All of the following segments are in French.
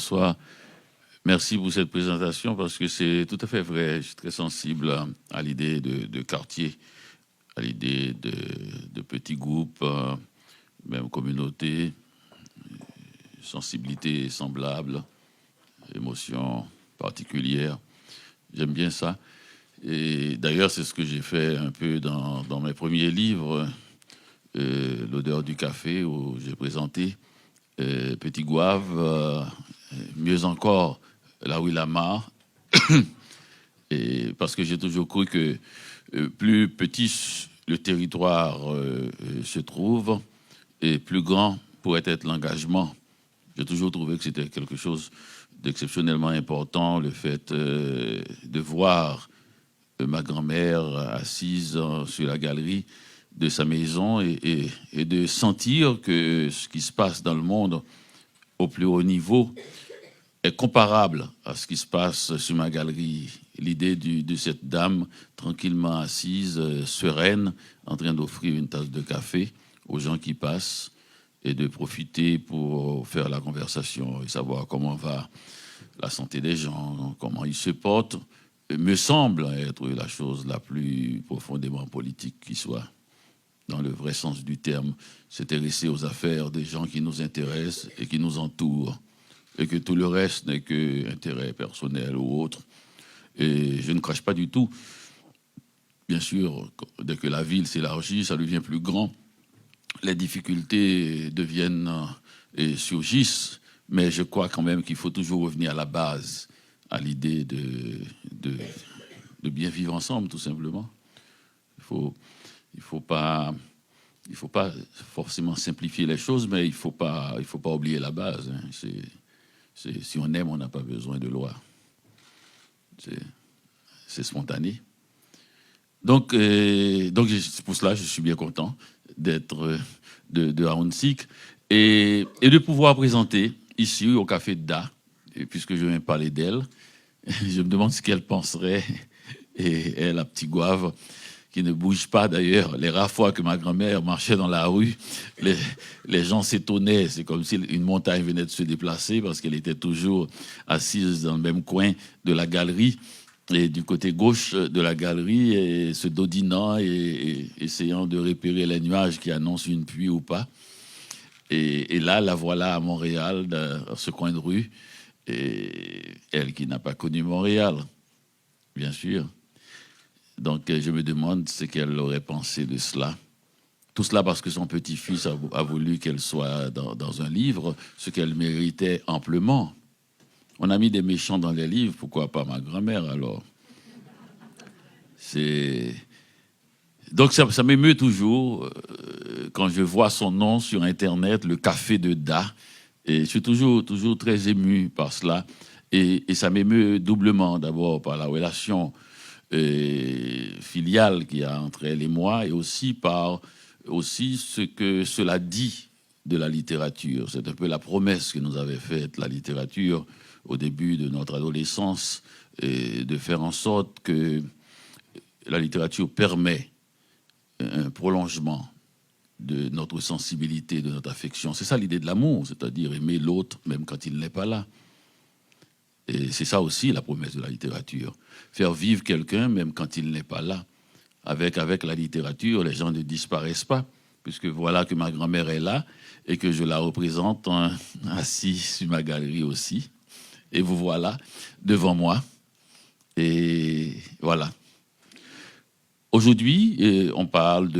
bonsoir. Merci pour cette présentation parce que c'est tout à fait vrai. Je suis très sensible à l'idée de quartier, à l'idée de petits groupes, même communautés, sensibilité semblable, émotions particulières. J'aime bien ça. Et d'ailleurs, c'est ce que j'ai fait un peu dans mes premiers livres, L'odeur du café, où j'ai présenté Petit Gouave, mieux encore, là où il a marre. Et parce que j'ai toujours cru que plus petit le territoire se trouve, et plus grand pourrait être l'engagement. J'ai toujours trouvé que c'était quelque chose d'exceptionnellement important, le fait de voir ma grand-mère assise sur la galerie de sa maison et de sentir que ce qui se passe dans le monde au plus haut niveau est comparable à ce qui se passe sur ma galerie. L'idée de cette dame tranquillement assise, sereine, en train d'offrir une tasse de café aux gens qui passent et de profiter pour faire la conversation et savoir comment va la santé des gens, comment ils se portent, me semble être la chose la plus profondément politique qui soit, dans le vrai sens du terme, s'intéresser aux affaires des gens qui nous intéressent et qui nous entourent, et que tout le reste n'est que intérêt personnel ou autre. Et je ne crache pas du tout. Bien sûr, dès que la ville s'élargit, ça devient plus grand. Les difficultés deviennent et surgissent, mais je crois quand même qu'il faut toujours revenir à la base, à l'idée de bien vivre ensemble, tout simplement. Il faut pas forcément simplifier les choses, mais il faut pas oublier la base. Hein. Si on aime, on n'a pas besoin de loi. C'est spontané. Donc c'est pour cela que je suis bien content d'être de Haounsik et de pouvoir présenter ici au Café de Da, et puisque je viens parler d'elle, je me demande ce qu'elle penserait, et elle, la petite Gouave, qui ne bouge pas d'ailleurs. Les rares fois que ma grand-mère marchait dans la rue, les gens s'étonnaient. C'est comme si une montagne venait de se déplacer parce qu'elle était toujours assise dans le même coin de la galerie et du côté gauche de la galerie, et se dodinant et essayant de repérer les nuages qui annoncent une pluie ou pas. Et là, la voilà à Montréal, dans ce coin de rue, et elle qui n'a pas connu Montréal, bien sûr. Donc, je me demande ce qu'elle aurait pensé de cela. Tout cela parce que son petit-fils a voulu qu'elle soit dans un livre, ce qu'elle méritait amplement. On a mis des méchants dans les livres, pourquoi pas ma grand-mère alors? Donc, ça m'émeut toujours quand je vois son nom sur Internet, le Café de Da. Et je suis toujours très ému par cela. Et ça m'émeut doublement, d'abord par la relation filiale qu'il y a entre elle et moi, et aussi par ce que cela dit de la littérature. C'est un peu la promesse que nous avait faite la littérature au début de notre adolescence, et de faire en sorte que la littérature permet un prolongement de notre sensibilité, de notre affection. C'est ça l'idée de l'amour, c'est-à-dire aimer l'autre même quand il n'est pas là. Et c'est ça aussi la promesse de la littérature. Faire vivre quelqu'un même quand il n'est pas là. Avec la littérature, les gens ne disparaissent pas, puisque voilà que ma grand-mère est là et que je la représente assise sur ma galerie aussi. Et vous voilà devant moi. Et voilà. Aujourd'hui, on parle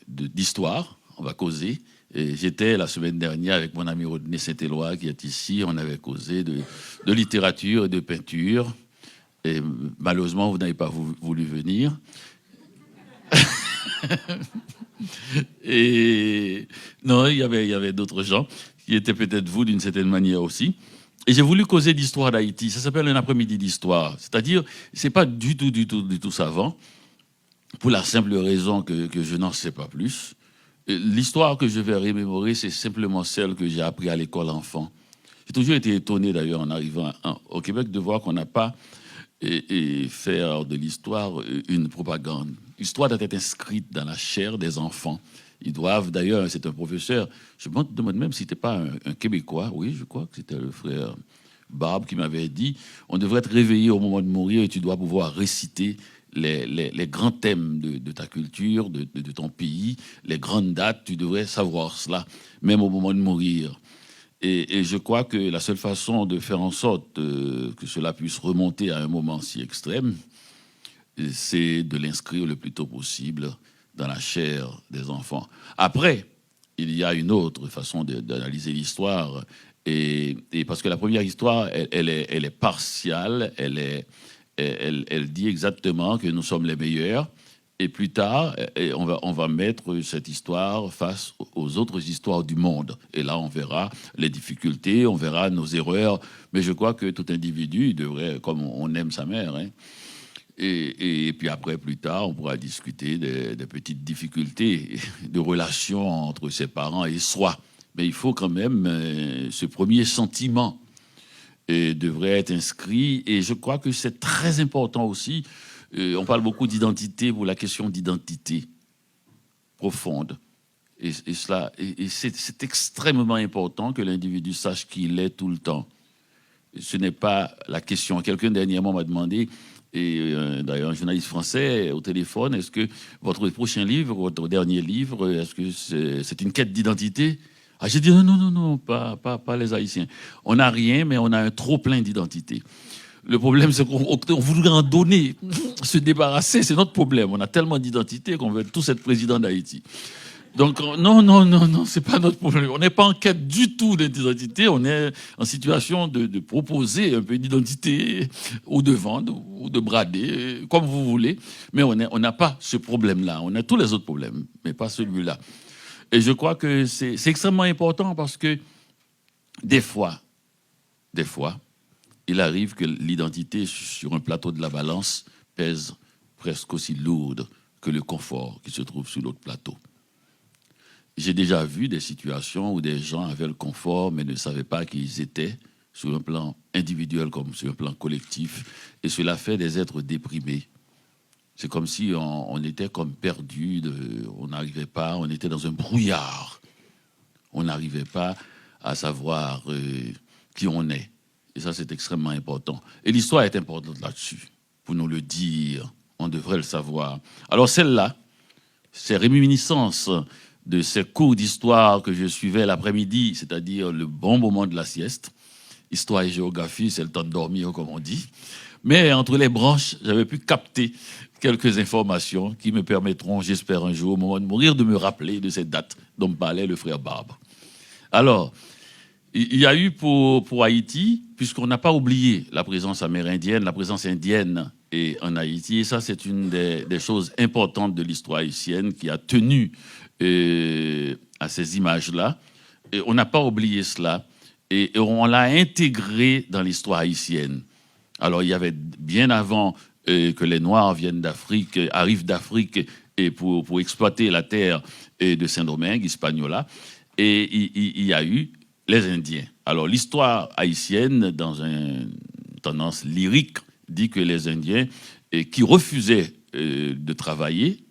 d'histoire, on va causer. Et j'étais la semaine dernière avec mon ami Rodney Saint-Éloi qui est ici. On avait causé de littérature et de peinture. Et malheureusement, vous n'avez pas voulu venir. Et non, il y avait d'autres gens qui étaient peut-être vous d'une certaine manière aussi. Et j'ai voulu causer d'histoire d'Haïti. Ça s'appelle un après-midi d'histoire. C'est-à-dire, c'est pas du tout savant, pour la simple raison que je n'en sais pas plus. L'histoire que je vais remémorer, c'est simplement celle que j'ai appris à l'école enfant. J'ai toujours été étonné d'ailleurs en arrivant au Québec de voir qu'on n'a pas faire de l'histoire une propagande. L'histoire doit être inscrite dans la chair des enfants. Ils doivent, d'ailleurs, c'est un professeur, je me demande même si c'était pas un Québécois, oui, je crois que c'était le frère Barbe qui m'avait dit on devrait être réveillé au moment de mourir et tu dois pouvoir réciter les grands thèmes de ta culture, de ton pays, les grandes dates, tu devrais savoir cela, même au moment de mourir. Et je crois que la seule façon de faire en sorte que cela puisse remonter à un moment si extrême, c'est de l'inscrire le plus tôt possible dans la chair des enfants. Après, il y a une autre façon d'analyser l'histoire, et parce que la première histoire, elle est partiale, elle dit exactement que nous sommes les meilleurs, et plus tard, on va mettre cette histoire face aux autres histoires du monde. Et là, on verra les difficultés, on verra nos erreurs, mais je crois que tout individu devrait, comme on aime sa mère, hein, et puis après, plus tard, on pourra discuter des petites difficultés de relations entre ses parents et soi. Mais il faut quand même ce premier sentiment devrait être inscrit. Et je crois que c'est très important aussi. On parle beaucoup d'identité pour la question d'identité profonde. Et c'est extrêmement important que l'individu sache qui il est tout le temps. Ce n'est pas la question. Quelqu'un dernièrement m'a demandé, et d'ailleurs un journaliste français au téléphone, est-ce que votre prochain livre, votre dernier livre, est-ce que c'est une quête d'identité? Ah, j'ai dit non, pas les Haïtiens. On n'a rien, mais on a un trop plein d'identité. Le problème, c'est qu'on voudrait en donner, se débarrasser, c'est notre problème. On a tellement d'identité qu'on veut tous être président d'Haïti. Donc, non, c'est pas notre problème. On n'est pas en quête du tout d'identité. On est en situation de proposer un peu d'identité ou de vendre ou de brader, comme vous voulez. Mais on n'a pas ce problème-là. On a tous les autres problèmes, mais pas celui-là. Et je crois que c'est extrêmement important parce que des fois, il arrive que l'identité sur un plateau de la balance pèse presque aussi lourde que le confort qui se trouve sur l'autre plateau. J'ai déjà vu des situations où des gens avaient le confort mais ne savaient pas qui ils étaient sur un plan individuel comme sur un plan collectif. Et cela fait des êtres déprimés. C'est comme si on était comme perdus, on n'arrivait pas, on était dans un brouillard. On n'arrivait pas à savoir qui on est. Et ça, c'est extrêmement important. Et l'histoire est importante là-dessus. Pour nous le dire, on devrait le savoir. Alors celle-là, ces réminiscences de ces cours d'histoire que je suivais l'après-midi, c'est-à-dire le bon moment de la sieste. Histoire et géographie, c'est le temps de dormir, comme on dit. Mais entre les branches, j'avais pu capter quelques informations qui me permettront, j'espère un jour, au moment de mourir, de me rappeler de cette date dont me parlait le frère Barbe. Alors, il y a eu pour Haïti, puisqu'on n'a pas oublié la présence amérindienne, la présence indienne en Haïti, et ça, c'est une des choses importantes de l'histoire haïtienne qui a tenu à ces images-là. Et on n'a pas oublié cela, et on l'a intégré dans l'histoire haïtienne. Alors, il y avait bien avant que les Noirs arrivent d'Afrique et pour exploiter la terre de Saint-Domingue, Hispaniola, et il y a eu les Indiens. Alors, l'histoire haïtienne, dans une tendance lyrique, dit que les Indiens qui refusaient de travailler,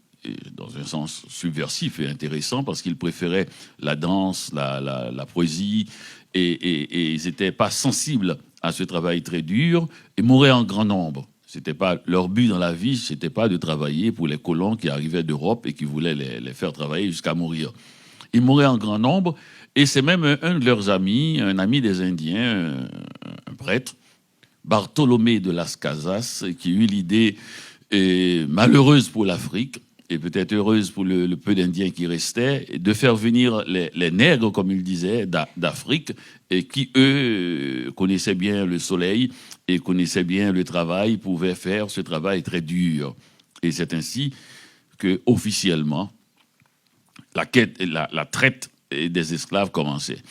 dans un sens subversif et intéressant, parce qu'ils préféraient la danse, la poésie, et ils n'étaient pas sensibles à ce travail très dur, et mouraient en grand nombre. C'était pas leur but dans la vie, c'était pas de travailler pour les colons qui arrivaient d'Europe et qui voulaient les faire travailler jusqu'à mourir. Ils mouraient en grand nombre, et c'est même un de leurs amis, un ami des Indiens, un prêtre, Bartholomé de Las Casas, qui eut l'idée malheureuse pour l'Afrique, et peut-être heureuse pour le peu d'Indiens qui restaient, de faire venir les nègres, comme il disait, d'Afrique, et qui, eux, connaissaient bien le soleil et connaissaient bien le travail, pouvaient faire ce travail très dur. Et c'est ainsi que, officiellement, la traite des esclaves commençait.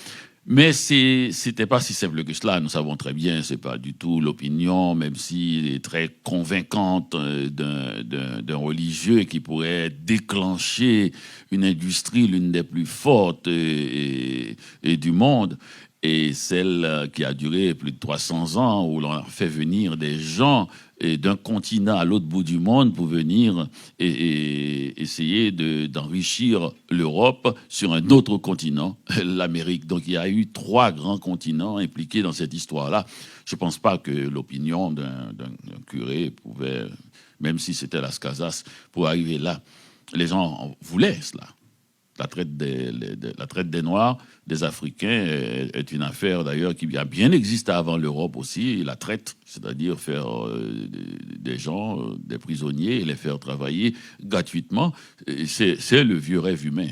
Mais c'était pas si simple que cela. Nous savons très bien, c'est pas du tout l'opinion, même s'il est très convaincante d'un religieux qui pourrait déclencher une industrie, l'une des plus fortes et du monde, et celle qui a duré plus de 300 ans, où l'on a fait venir des gens d'un continent à l'autre bout du monde pour venir et essayer d'enrichir l'Europe sur un autre continent, l'Amérique. Donc il y a eu 3 grands continents impliqués dans cette histoire-là. Je ne pense pas que l'opinion d'un curé pouvait, même si c'était Las Casas, pour arriver là. Les gens voulaient cela. La traite des Noirs, des Africains, est une affaire d'ailleurs qui a bien existé avant l'Europe aussi. La traite, c'est-à-dire faire des gens, des prisonniers, et les faire travailler gratuitement, c'est le vieux rêve humain.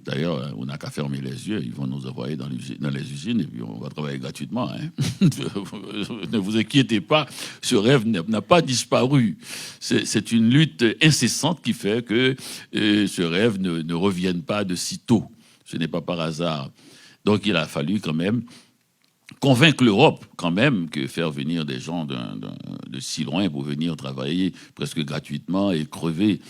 D'ailleurs, on n'a qu'à fermer les yeux, ils vont nous envoyer dans les usines et puis on va travailler gratuitement. Hein. Ne vous inquiétez pas, ce rêve n'a pas disparu. C'est une lutte incessante qui fait que ce rêve ne revienne pas de sitôt. Ce n'est pas par hasard. Donc il a fallu quand même convaincre l'Europe, quand même, que faire venir des gens de si loin pour venir travailler presque gratuitement et crever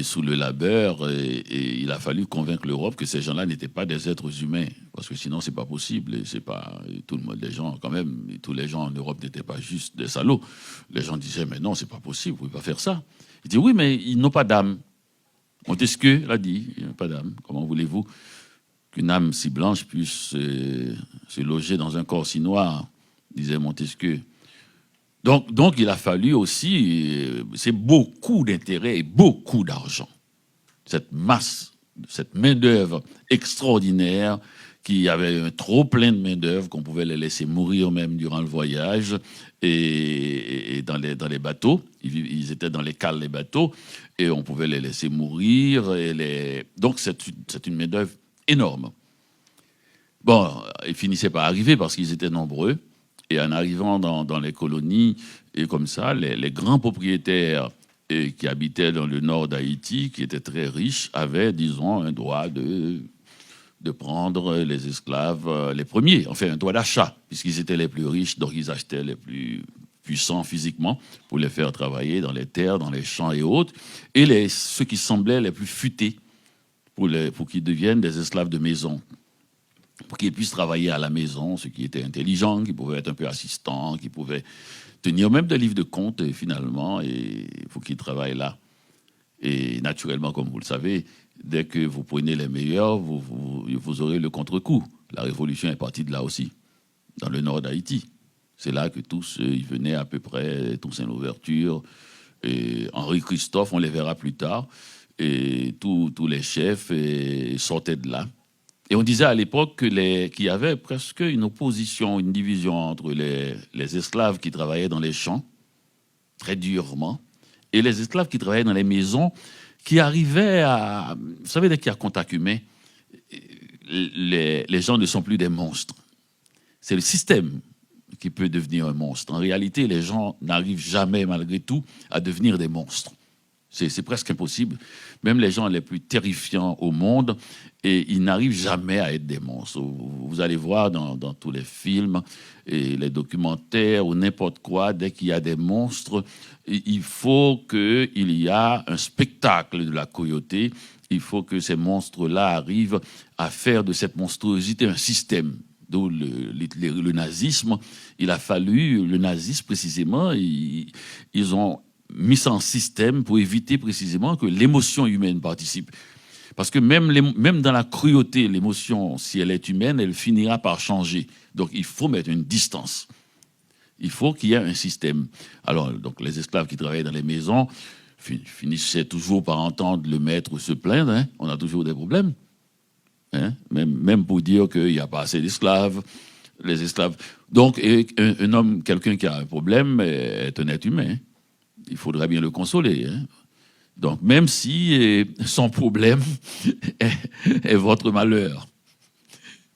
sous le labeur. Et il a fallu convaincre l'Europe que ces gens-là n'étaient pas des êtres humains, parce que sinon, c'est pas possible. Et c'est pas tout le monde, les gens, quand même, tous les gens en Europe n'étaient pas juste des salauds. Les gens disaient, mais non, c'est pas possible, vous pouvez pas faire ça. Il dit, oui, mais ils n'ont pas d'âme. Montesquieu l'a dit, ils n'ont pas d'âme. Comment voulez-vous qu'une âme si blanche puisse se loger dans un corps si noir, disait Montesquieu. Donc il a fallu aussi, c'est beaucoup d'intérêt et beaucoup d'argent. Cette masse, cette main-d'œuvre extraordinaire, qui avait un trop plein de main-d'œuvre, qu'on pouvait les laisser mourir même durant le voyage, et dans les bateaux. Ils étaient dans les cales des bateaux, et on pouvait les laisser mourir. Donc c'est une main-d'œuvre énorme. Bon, ils finissaient par arriver parce qu'ils étaient nombreux. Et en arrivant dans les colonies, et comme ça, les grands propriétaires qui habitaient dans le nord d'Haïti, qui étaient très riches, avaient, disons, un droit de prendre les esclaves, les premiers, enfin un droit d'achat, puisqu'ils étaient les plus riches, donc ils achetaient les plus puissants physiquement pour les faire travailler dans les terres, dans les champs et autres, et ceux qui semblaient les plus futés pour qu'ils deviennent des esclaves de maison, pour qu'ils puissent travailler à la maison, ceux qui étaient intelligents, qui pouvaient être un peu assistants, qui pouvaient tenir même des livres de comptes, finalement, et il faut qu'ils travaillent là. Et naturellement, comme vous le savez, dès que vous prenez les meilleurs, vous aurez le contre-coup. La révolution est partie de là aussi, dans le nord d'Haïti. C'est là que tous, ils venaient à peu près, Toussaint Louverture, et Henri Christophe, on les verra plus tard, et tous les chefs sortaient de là. Et on disait à l'époque qu'il y avait presque une opposition, une division entre les esclaves qui travaillaient dans les champs, très durement, et les esclaves qui travaillaient dans les maisons, qui arrivaient à... Vous savez, dès qu'il y a contact humain, les gens ne sont plus des monstres. C'est le système qui peut devenir un monstre. En réalité, les gens n'arrivent jamais, malgré tout, à devenir des monstres. C'est presque impossible. Même les gens les plus terrifiants au monde, et ils n'arrivent jamais à être des monstres. Vous allez voir dans tous les films et les documentaires ou n'importe quoi, dès qu'il y a des monstres, il faut qu'il y ait un spectacle de la cruauté. Il faut que ces monstres-là arrivent à faire de cette monstruosité un système. D'où le nazisme. Il a fallu, le nazisme précisément, ils ont mis ça en système pour éviter précisément que l'émotion humaine participe. Parce que même dans la cruauté, l'émotion, si elle est humaine, elle finira par changer. Donc il faut mettre une distance. Il faut qu'il y ait un système. Alors, donc, les esclaves qui travaillaient dans les maisons finissaient toujours par entendre le maître se plaindre. Hein. On a toujours des problèmes. Hein. Même pour dire qu'il n'y a pas assez d'esclaves. Les esclaves. Donc, un homme, quelqu'un qui a un problème, est un être humain. Hein. Il faudra bien le consoler. Hein. Donc, même si son problème est votre malheur,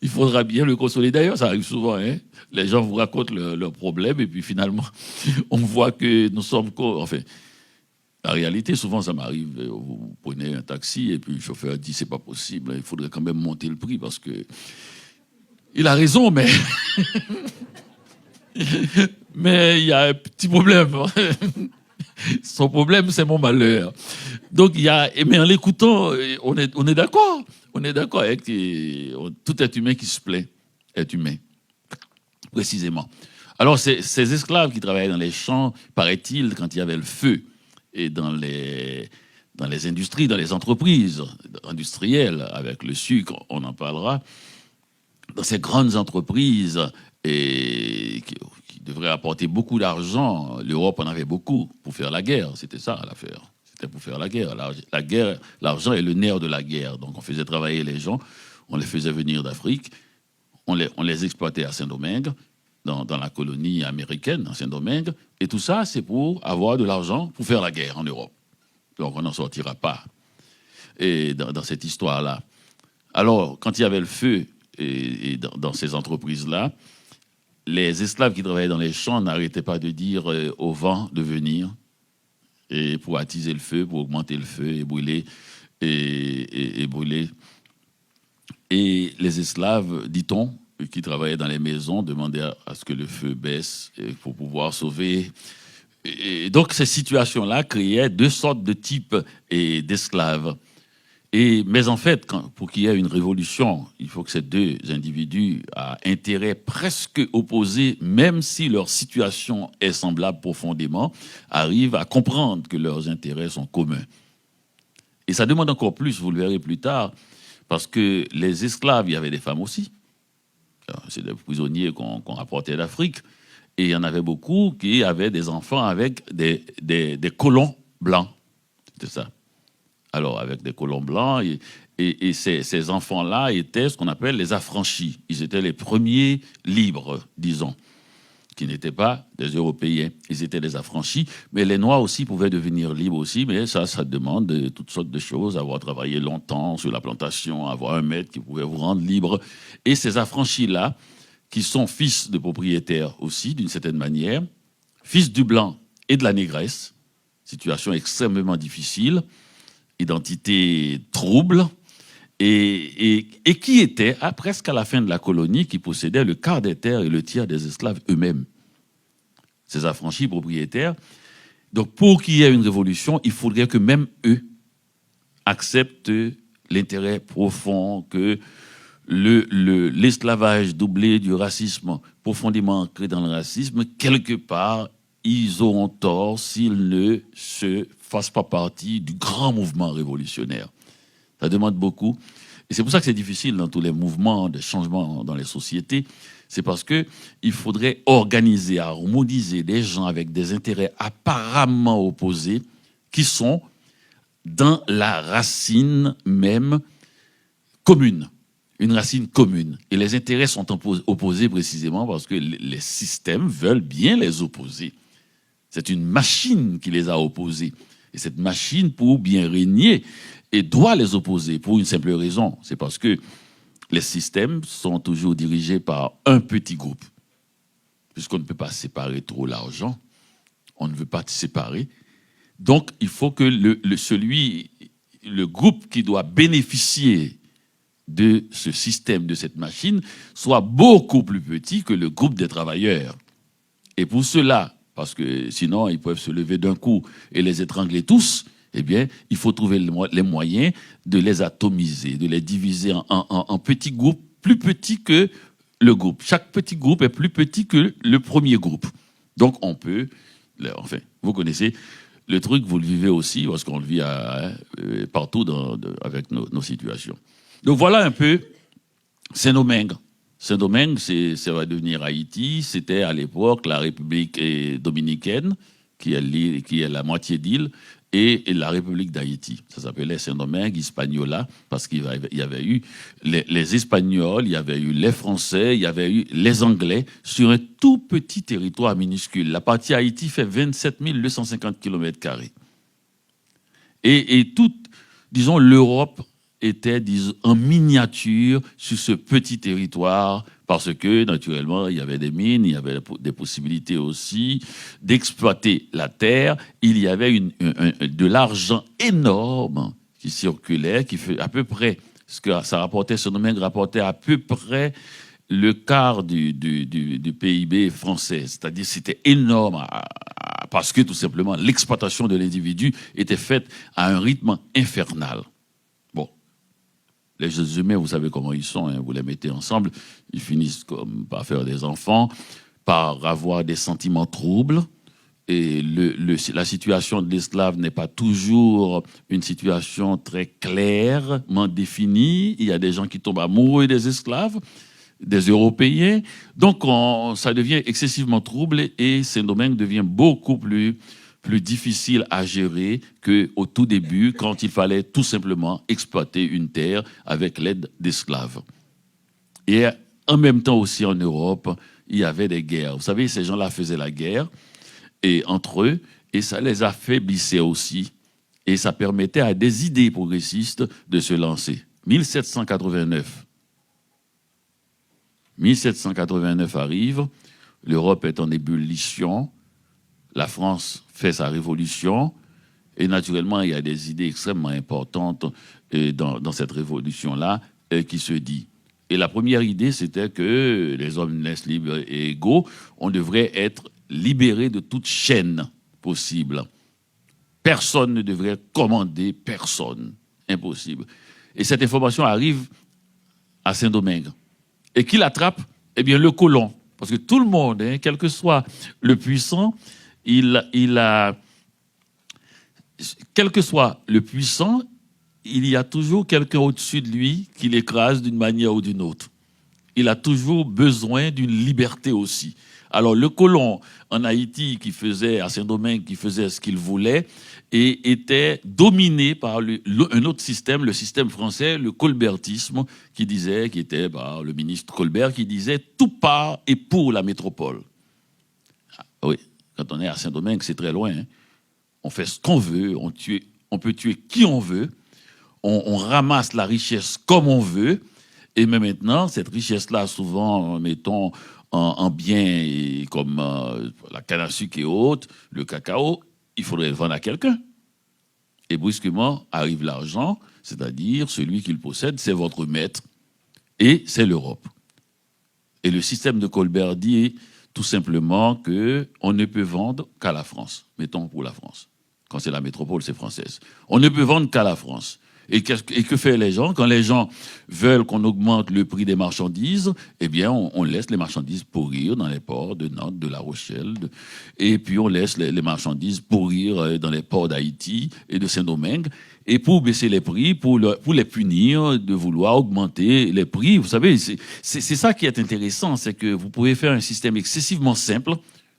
il faudra bien le consoler. D'ailleurs, ça arrive souvent. Hein. Les gens vous racontent leurs problèmes et puis finalement, on voit que nous sommes... Enfin, la réalité, souvent, ça m'arrive. Vous prenez un taxi et puis le chauffeur dit c'est pas possible. Il faudrait quand même monter le prix parce que... Il a raison, mais... mais il y a un petit problème. Son problème, c'est mon malheur. Donc, mais en l'écoutant, on est d'accord. On est d'accord avec tout être humain qui se plaît est humain, précisément. Alors, ces esclaves qui travaillaient dans les champs, paraît-il, quand il y avait le feu, et dans les industries, dans les entreprises industrielles, avec le sucre, on en parlera, dans ces grandes entreprises qui devraient apporter beaucoup d'argent, l'Europe en avait beaucoup pour faire la guerre, c'était ça l'affaire. C'était pour faire la guerre. La guerre, l'argent est le nerf de la guerre. Donc on faisait travailler les gens, on les faisait venir d'Afrique, on les exploitait à Saint-Domingue, dans la colonie américaine, à Saint-Domingue, et tout ça, c'est pour avoir de l'argent pour faire la guerre en Europe. Donc on n'en sortira pas et dans cette histoire-là. Alors, quand il y avait le feu et dans ces entreprises-là, les esclaves qui travaillaient dans les champs n'arrêtaient pas de dire au vent de venir et pour attiser le feu, pour augmenter le feu et brûler et brûler. Et les esclaves, dit-on, qui travaillaient dans les maisons, demandaient à ce que le feu baisse pour pouvoir sauver. Et donc ces situations-là créaient deux sortes de types d'esclaves. Mais en fait, pour qu'il y ait une révolution, il faut que ces deux individus à intérêts presque opposés, même si leur situation est semblable profondément, arrivent à comprendre que leurs intérêts sont communs. Et ça demande encore plus, vous le verrez plus tard, parce que les esclaves, il y avait des femmes aussi. C'est des prisonniers qu'on rapportait d'Afrique. Et il y en avait beaucoup qui avaient des enfants avec des colons blancs. C'était ça. Alors, avec des colons blancs, et ces enfants-là étaient ce qu'on appelle les affranchis. Ils étaient les premiers libres, disons, qui n'étaient pas des Européens. Ils étaient des affranchis, mais les Noirs aussi pouvaient devenir libres aussi, mais ça demande toutes sortes de choses, avoir travaillé longtemps sur la plantation, avoir un maître qui pouvait vous rendre libre. Et ces affranchis-là, qui sont fils de propriétaires aussi, d'une certaine manière, fils du blanc et de la négresse, situation extrêmement difficile, identité trouble, et qui était, presque à la fin de la colonie, qui possédait le quart des terres et le tiers des esclaves eux-mêmes. Ces affranchis propriétaires. Donc, pour qu'il y ait une révolution, il faudrait que même eux acceptent l'intérêt profond que l'esclavage doublé du racisme, profondément ancré dans le racisme, quelque part, ils auront tort s'ils ne se fassent pas partie du grand mouvement révolutionnaire. Ça demande beaucoup. Et c'est pour ça que c'est difficile dans tous les mouvements de changement dans les sociétés. C'est parce qu'il faudrait organiser, harmoniser des gens avec des intérêts apparemment opposés qui sont dans la racine même commune. Une racine commune. Et les intérêts sont opposés précisément parce que les systèmes veulent bien les opposer. C'est une machine qui les a opposés. Et cette machine, pour bien régner, et doit les opposer pour une simple raison. C'est parce que les systèmes sont toujours dirigés par un petit groupe. Puisqu'on ne peut pas séparer trop l'argent, on ne veut pas séparer. Donc, il faut que le groupe qui doit bénéficier de ce système, de cette machine, soit beaucoup plus petit que le groupe des travailleurs. Et pour cela, parce que sinon ils peuvent se lever d'un coup et les étrangler tous, eh bien, il faut trouver les moyens de les atomiser, de les diviser en petits groupes plus petits que le groupe. Chaque petit groupe est plus petit que le premier groupe. Donc on peut, enfin, vous connaissez le truc, vous le vivez aussi, parce qu'on le vit partout avec nos situations. Donc voilà un peu Saint-Domingue. Saint-Domingue, ça va devenir Haïti. C'était à l'époque la République dominicaine, qui est la moitié d'île, et la République d'Haïti. Ça s'appelait Saint-Domingue Hispaniola, parce qu'il y avait eu les Espagnols, il y avait eu les Français, il y avait eu les Anglais, sur un tout petit territoire minuscule. La partie Haïti fait 27 250 km². Et toute, disons, l'Europe était, disons, en miniature sur ce petit territoire, parce que, naturellement, il y avait des mines, il y avait des possibilités aussi d'exploiter la terre. Il y avait de l'argent énorme qui circulait, qui fait à peu près, ce que ça rapportait, ce domaine rapportait à peu près le quart du PIB français. C'est-à-dire c'était énorme, parce que, tout simplement, l'exploitation de l'individu était faite à un rythme infernal. Les êtres humains, vous savez comment ils sont, hein, vous les mettez ensemble, ils finissent par faire des enfants, par avoir des sentiments troubles. Et la situation de l'esclave n'est pas toujours une situation très clairement définie. Il y a des gens qui tombent amoureux des esclaves, des Européens. Donc, ça devient excessivement trouble et Saint-Domingue devient beaucoup plus difficile à gérer qu'au tout début, quand il fallait tout simplement exploiter une terre avec l'aide d'esclaves. Et en même temps aussi en Europe, il y avait des guerres. Vous savez, ces gens-là faisaient la guerre et entre eux, et ça les affaiblissait aussi. Et ça permettait à des idées progressistes de se lancer. 1789. 1789 arrive, l'Europe est en ébullition, la France fait sa révolution, et naturellement, il y a des idées extrêmement importantes dans cette révolution-là qui se dit. Et la première idée, c'était que les hommes naissent libres et égaux, on devrait être libérés de toute chaîne possible. Personne ne devrait commander personne. Impossible. Et cette information arrive à Saint-Domingue. Et qui l'attrape? Eh bien, le colon. Parce que tout le monde, hein, quel que soit le puissant, quel que soit le puissant, il y a toujours quelqu'un au-dessus de lui qui l'écrase d'une manière ou d'une autre. Il a toujours besoin d'une liberté aussi. Alors, le colon en Haïti qui faisait, à Saint-Domingue, qui faisait ce qu'il voulait, et était dominé par un autre système, le système français, le colbertisme, qui était le ministre Colbert, qui disait tout par et pour la métropole. Ah, oui, quand on est à Saint-Domingue, c'est très loin. Hein. On fait ce qu'on veut, on peut tuer qui on veut, on ramasse la richesse comme on veut, et même maintenant, cette richesse-là, souvent, mettons, en biens comme la canne à sucre et autres, le cacao, il faudrait le vendre à quelqu'un. Et brusquement arrive l'argent, c'est-à-dire celui qui le possède, c'est votre maître, et c'est l'Europe. Et le système de Colbert dit tout simplement qu'on ne peut vendre qu'à la France, mettons pour la France. Quand c'est la métropole, c'est française. On ne peut vendre qu'à la France. Et que font les gens? Quand les gens veulent qu'on augmente le prix des marchandises, eh bien, on laisse les marchandises pourrir dans les ports de Nantes, de La Rochelle, et puis on laisse les marchandises pourrir dans les ports d'Haïti et de Saint-Domingue. Et pour baisser les prix, pour les punir de vouloir augmenter les prix, vous savez, c'est ça qui est intéressant, c'est que vous pouvez faire un système excessivement simple.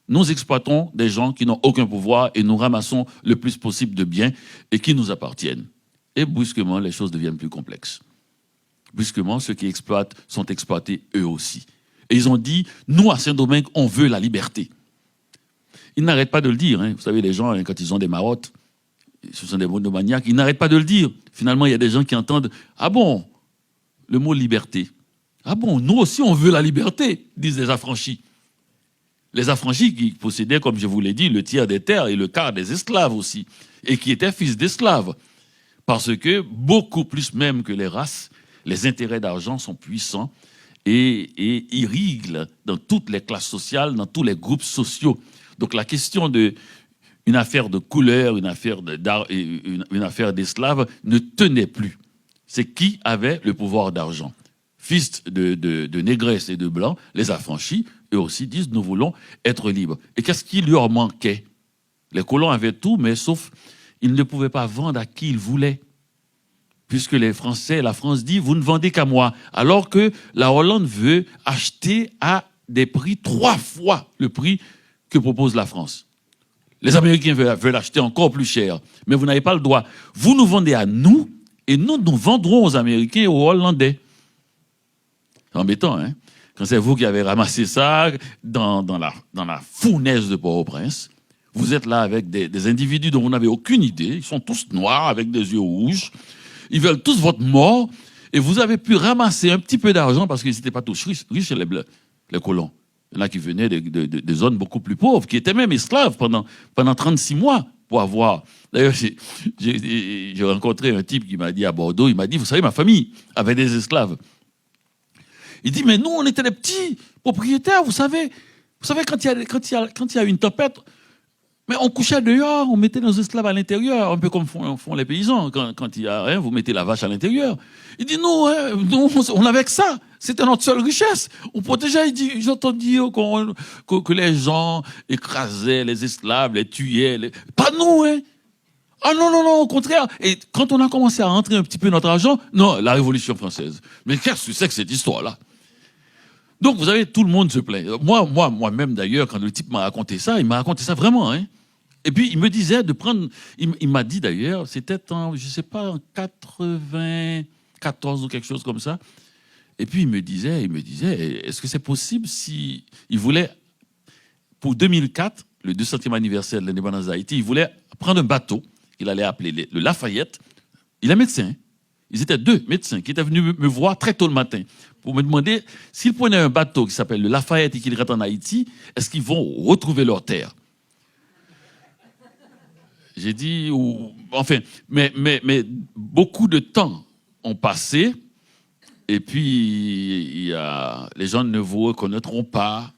Nous exploitons des gens qui n'ont aucun pouvoir et nous ramassons le plus possible de biens et qui nous appartiennent. Et brusquement, les choses deviennent plus complexes. Brusquement, ceux qui exploitent sont exploités eux aussi. Et ils ont dit, nous, à Saint-Domingue, on veut la liberté. Ils n'arrêtent pas de le dire. Hein. Vous savez, les gens, hein, quand ils ont des marottes, ce sont des monomaniaques, ils n'arrêtent pas de le dire. Finalement, il y a des gens qui entendent, ah bon, le mot liberté. Ah bon, nous aussi, on veut la liberté, disent les affranchis. Les affranchis qui possédaient, comme je vous l'ai dit, le tiers des terres et le quart des esclaves aussi, et qui étaient fils d'esclaves. Parce que, beaucoup plus même que les races, les intérêts d'argent sont puissants et irriguent dans toutes les classes sociales, dans tous les groupes sociaux. Donc la question d'une affaire de couleur, une affaire d'esclaves ne tenait plus. C'est qui avait le pouvoir d'argent. Fils de négresses et de blancs, les affranchis, eux aussi disent, nous voulons être libres. Et qu'est-ce qui leur manquait? Les colons avaient tout, mais sauf... Ils ne pouvaient pas vendre à qui ils voulaient. Puisque les Français, la France dit, vous ne vendez qu'à moi. Alors que la Hollande veut acheter à des prix 3 fois le prix que propose la France. Les Américains veulent acheter encore plus cher. Mais vous n'avez pas le droit. Vous nous vendez à nous et nous vendrons aux Américains et aux Hollandais. C'est embêtant, hein? Quand c'est vous qui avez ramassé ça dans la fournaise de Port-au-Prince. Vous êtes là avec des individus dont vous n'avez aucune idée. Ils sont tous noirs, avec des yeux rouges. Ils veulent tous votre mort. Et vous avez pu ramasser un petit peu d'argent parce qu'ils n'étaient pas tous riches, les colons. Il y en a qui venaient de zones beaucoup plus pauvres, qui étaient même esclaves pendant 36 mois pour avoir... D'ailleurs, j'ai rencontré un type qui m'a dit à Bordeaux, il m'a dit, vous savez, ma famille avait des esclaves. Il dit, mais nous, on était des petits propriétaires, vous savez. Vous savez, quand il y a une tempête... Mais on couchait dehors, on mettait nos esclaves à l'intérieur, un peu comme font les paysans. Quand il y a rien, vous mettez la vache à l'intérieur. Il dit, nous, hein, nous on avait que ça. C'était notre seule richesse. On protégeait, il dit, j'entends dire que les gens écrasaient les esclaves, les tuaient. Pas nous, hein. Ah non, non, non, au contraire. Et quand on a commencé à rentrer un petit peu notre argent, non, la Révolution française. Mais qu'est-ce que c'est que cette histoire-là? Donc, vous savez, tout le monde se plaint. Moi-même, d'ailleurs, quand le type m'a raconté ça, il m'a raconté ça vraiment, hein. Et puis, il me disait de prendre... Il m'a dit, d'ailleurs, c'était en, je sais pas, en 94 ou quelque chose comme ça. Et puis, il me disait, est-ce que c'est possible si... Il voulait, pour 2004, le 200e anniversaire de l'indépendance d'Haïti, il voulait prendre un bateau qu'il allait appeler le Lafayette. Il est médecin. Ils étaient deux médecins qui étaient venus me voir très tôt le matin pour me demander s'ils prenaient un bateau qui s'appelle le Lafayette et qu'ils restent en Haïti, est-ce qu'ils vont retrouver leur terre? J'ai dit, enfin, mais beaucoup de temps ont passé et puis les gens ne vous reconnaîtront pas.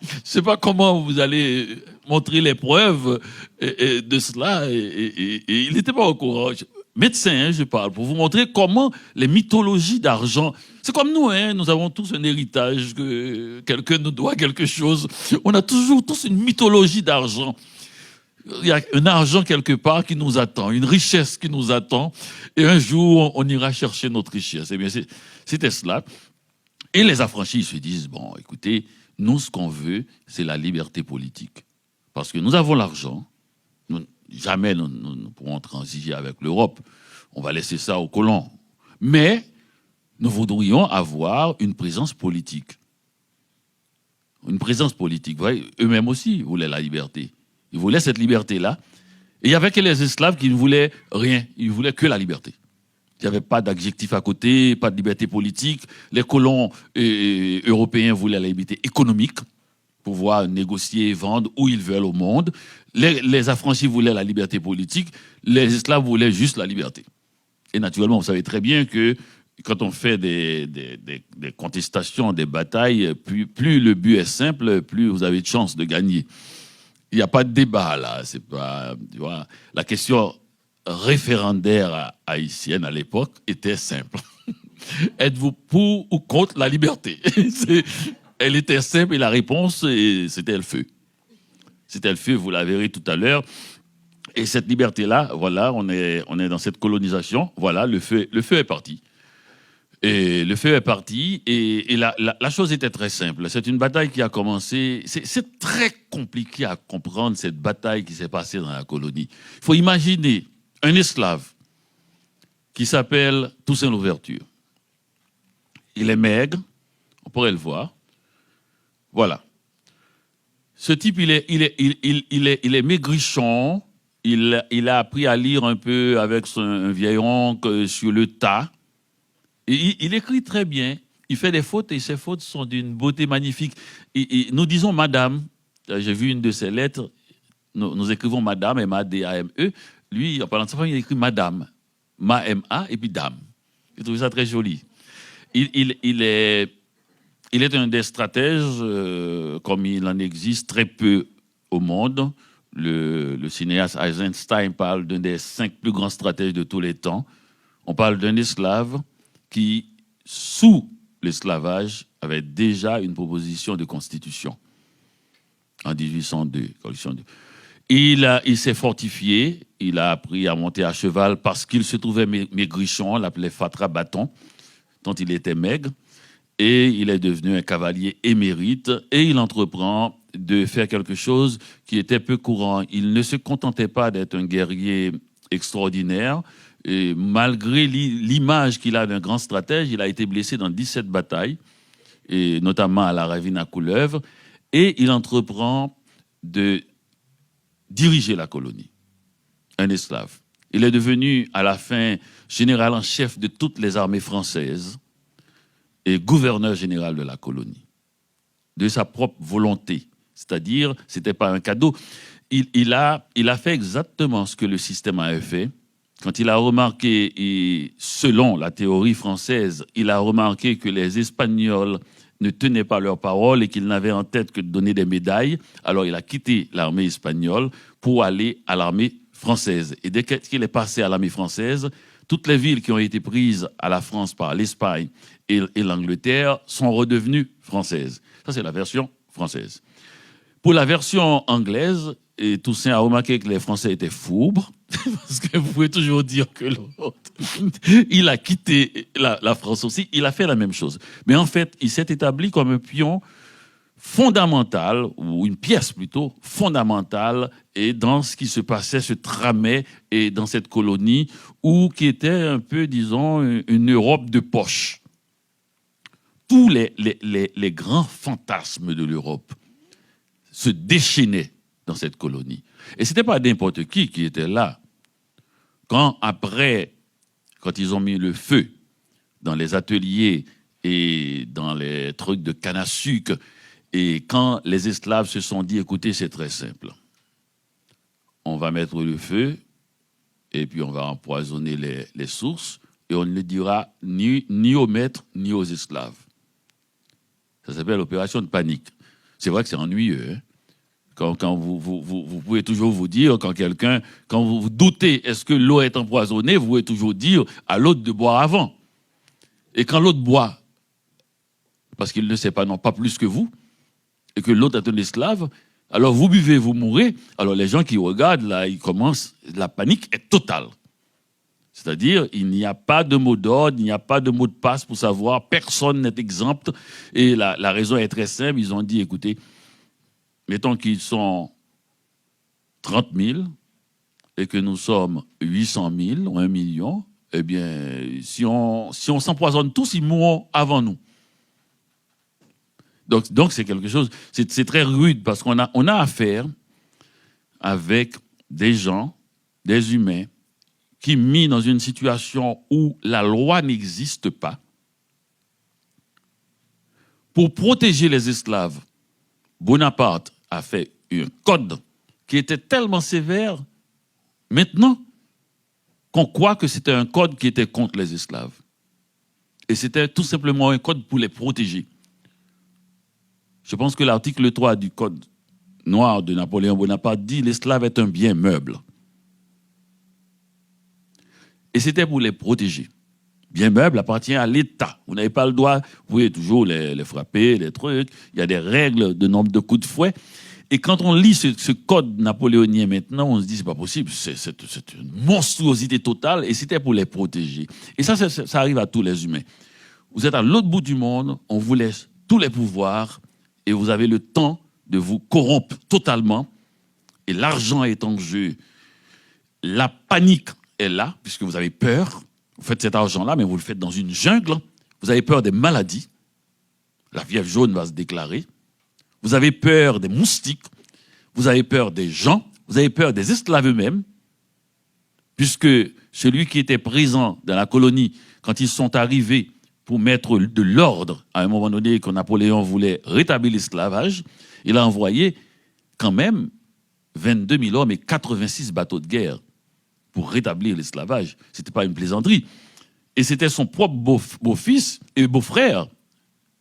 Je ne sais pas comment vous allez montrer les preuves de cela. Et il n'était pas au courant. Médecin, hein, je parle, pour vous montrer comment les mythologies d'argent... C'est comme nous, hein, nous avons tous un héritage, que quelqu'un nous doit quelque chose. On a toujours tous une mythologie d'argent. Il y a un argent quelque part qui nous attend, une richesse qui nous attend. Et un jour, on ira chercher notre richesse. Eh bien, c'était cela. Et les affranchis se disent, bon, écoutez, nous, ce qu'on veut, c'est la liberté politique. Parce que nous avons l'argent. Jamais nous ne pourrons transiger avec l'Europe. On va laisser ça aux colons. Mais nous voudrions avoir une présence politique. Une présence politique. Vous voyez, eux-mêmes aussi voulaient la liberté. Ils voulaient cette liberté-là. Et il y avait que les esclaves qui ne voulaient rien. Ils voulaient que la liberté. Il n'y avait pas d'adjectif à côté, pas de liberté politique. Les colons européens voulaient la liberté économique, pouvoir négocier et vendre où ils veulent au monde. Les affranchis voulaient la liberté politique. Les esclaves voulaient juste la liberté. Et naturellement, vous savez très bien que quand on fait des contestations, des batailles, plus le but est simple, plus vous avez de chances de gagner. Il n'y a pas de débat là. C'est pas, tu vois, la question référendaire haïtienne à l'époque était simple. Êtes-vous pour ou contre la liberté? Elle était simple et la réponse, c'était le feu. C'était le feu, vous la verrez tout à l'heure. Et cette liberté-là, voilà, on est dans cette colonisation. Voilà, le feu est parti. Et le feu est parti et la chose était très simple. C'est une bataille qui a commencé. C'est très compliqué à comprendre cette bataille qui s'est passée dans la colonie. Il faut imaginer un esclave qui s'appelle Toussaint Louverture. Il est maigre, on pourrait le voir. Voilà. Ce type, il est maigrichon. Il a appris à lire un peu avec un vieil oncle sur le tas. Et il écrit très bien. Il fait des fautes et ses fautes sont d'une beauté magnifique. Et nous disons madame. J'ai vu une de ses lettres. Nous écrivons madame, M-A-D-A-M-E. Lui, en parlant de sa femme, il écrit madame. Ma-M-A et puis dame. J'ai trouvé ça très joli. Il est un des stratèges, comme il en existe très peu au monde. Le cinéaste Eisenstein parle d'un des 5 plus grands stratèges de tous les temps. On parle d'un esclave qui, sous l'esclavage, avait déjà une proposition de constitution en 1802. Il s'est fortifié, il a appris à monter à cheval parce qu'il se trouvait maigrichon, on l'appelait Fatra Bâton, dont il était maigre, et il est devenu un cavalier émérite, et il entreprend de faire quelque chose qui était peu courant. Il ne se contentait pas d'être un guerrier extraordinaire, et malgré l'image qu'il a d'un grand stratège, il a été blessé dans 17 batailles, et notamment à la ravine à Couleuvre, et il entreprend de diriger la colonie, un esclave. Il est devenu, à la fin, général en chef de toutes les armées françaises et gouverneur général de la colonie, de sa propre volonté. C'est-à-dire, ce n'était pas un cadeau. Il a fait exactement ce que le système avait fait. Quand il a remarqué, et selon la théorie française, il a remarqué que les Espagnols ne tenaient pas leur parole et qu'ils n'avaient en tête que de donner des médailles. Alors il a quitté l'armée espagnole pour aller à l'armée française. Et dès qu'il est passé à l'armée française, toutes les villes qui ont été prises à la France par l'Espagne et l'Angleterre sont redevenues françaises. Ça, c'est la version française. Pour la version anglaise, et Toussaint a remarqué que les Français étaient fourbes, parce que vous pouvez toujours dire que l'autre, il a quitté la France aussi, il a fait la même chose. Mais en fait, il s'est établi comme un pion fondamental, ou une pièce plutôt, fondamentale, et dans ce qui se passait, se tramait, et dans cette colonie, où qui était un peu, disons, une Europe de poche. Tous les grands fantasmes de l'Europe se déchaînaient dans cette colonie. Et ce n'était pas n'importe qui était là. Quand ils ont mis le feu dans les ateliers et dans les trucs de canne à sucre, et quand les esclaves se sont dit, écoutez, c'est très simple. On va mettre le feu, et puis on va empoisonner les sources, et on ne le dira ni aux maîtres, ni aux esclaves. Ça s'appelle l'opération de panique. C'est vrai que c'est ennuyeux. Hein? Quand vous pouvez toujours vous dire, quand vous vous doutez, est-ce que l'eau est empoisonnée, vous pouvez toujours dire à l'autre de boire avant. Et quand l'autre boit, parce qu'il ne sait pas, non pas plus que vous, et que l'autre est un esclave, alors vous buvez, vous mourrez. Alors les gens qui regardent, là, ils commencent, la panique est totale. C'est-à-dire, il n'y a pas de mot d'ordre, il n'y a pas de mot de passe pour savoir, personne n'est exempt. Et la raison est très simple, ils ont dit, écoutez, mettons qu'ils sont 30 000 et que nous sommes 800 000 ou 1 million, eh bien, si on s'empoisonne tous, ils mourront avant nous. Donc c'est quelque chose, c'est très rude parce qu'on a affaire avec des gens, des humains, qui, mis dans une situation où la loi n'existe pas, pour protéger les esclaves, Bonaparte a fait un code qui était tellement sévère, maintenant, qu'on croit que c'était un code qui était contre les esclaves. Et c'était tout simplement un code pour les protéger. Je pense que l'article 3 du code noir de Napoléon Bonaparte dit « l'esclave est un bien meuble ». Et c'était pour les protéger. Bien meuble appartient à l'État. Vous n'avez pas le droit, vous pouvez toujours les frapper, les trucs. Il y a des règles de nombre de coups de fouet. Et quand on lit ce code napoléonien maintenant, on se dit c'est pas possible, c'est une monstruosité totale. Et c'était pour les protéger. Et ça arrive à tous les humains. Vous êtes à l'autre bout du monde, on vous laisse tous les pouvoirs et vous avez le temps de vous corrompre totalement. Et l'argent est en jeu. La panique est là, puisque vous avez peur. Vous faites cet argent-là, mais vous le faites dans une jungle. Vous avez peur des maladies. La fièvre jaune va se déclarer. Vous avez peur des moustiques. Vous avez peur des gens. Vous avez peur des esclaves eux-mêmes. Puisque celui qui était présent dans la colonie, quand ils sont arrivés pour mettre de l'ordre, à un moment donné, quand Napoléon voulait rétablir l'esclavage, il a envoyé quand même 22 000 hommes et 86 bateaux de guerre pour rétablir l'esclavage. Ce n'était pas une plaisanterie. Et c'était son propre beau-fils et beau-frère,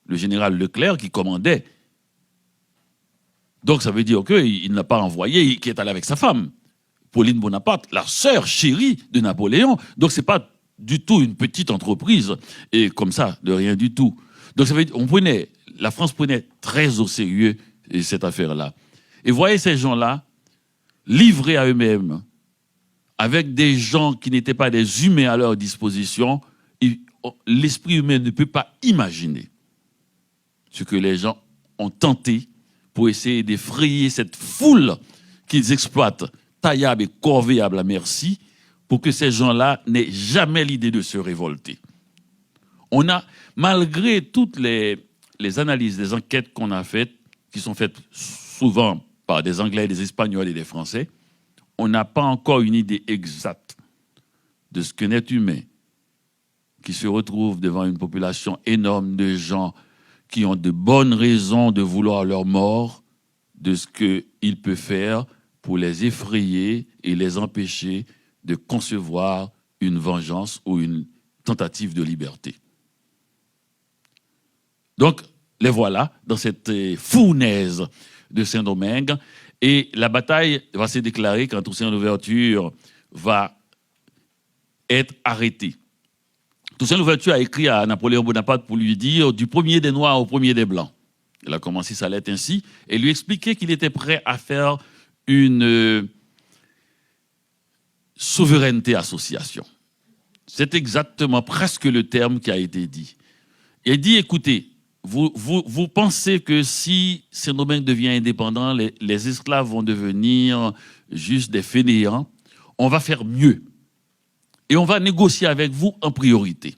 le général Leclerc, qui commandait. Donc ça veut dire qu'il n'a pas envoyé, qui est allé avec sa femme, Pauline Bonaparte, la sœur chérie de Napoléon. Donc ce n'est pas du tout une petite entreprise, et comme ça, de rien du tout. Donc ça veut dire, la France prenait très au sérieux cette affaire-là. Et voyez ces gens-là, livrés à eux-mêmes, avec des gens qui n'étaient pas des humains à leur disposition, l'esprit humain ne peut pas imaginer ce que les gens ont tenté pour essayer d'effrayer cette foule qu'ils exploitent, taillable et corvéable à merci, pour que ces gens-là n'aient jamais l'idée de se révolter. On a, malgré toutes les analyses, les enquêtes qu'on a faites, qui sont faites souvent par des Anglais, des Espagnols et des Français, on n'a pas encore une idée exacte de ce qu'un être humain qui se retrouve devant une population énorme de gens qui ont de bonnes raisons de vouloir leur mort, de ce qu'il peut faire pour les effrayer et les empêcher de concevoir une vengeance ou une tentative de liberté. Donc, Les voilà dans cette fournaise de Saint-Domingue. Et la bataille va se déclarer quand Toussaint Louverture va être arrêté. Toussaint Louverture a écrit à Napoléon Bonaparte pour lui dire « du premier des Noirs au premier des Blancs ». Il a commencé sa lettre ainsi et lui expliquait qu'il était prêt à faire une souveraineté association. C'est exactement presque le terme qui a été dit. Il dit, écoutez, vous pensez que si Saint-Domingue devient indépendant, les esclaves vont devenir juste des fainéants. On va faire mieux. Et on va négocier avec vous en priorité.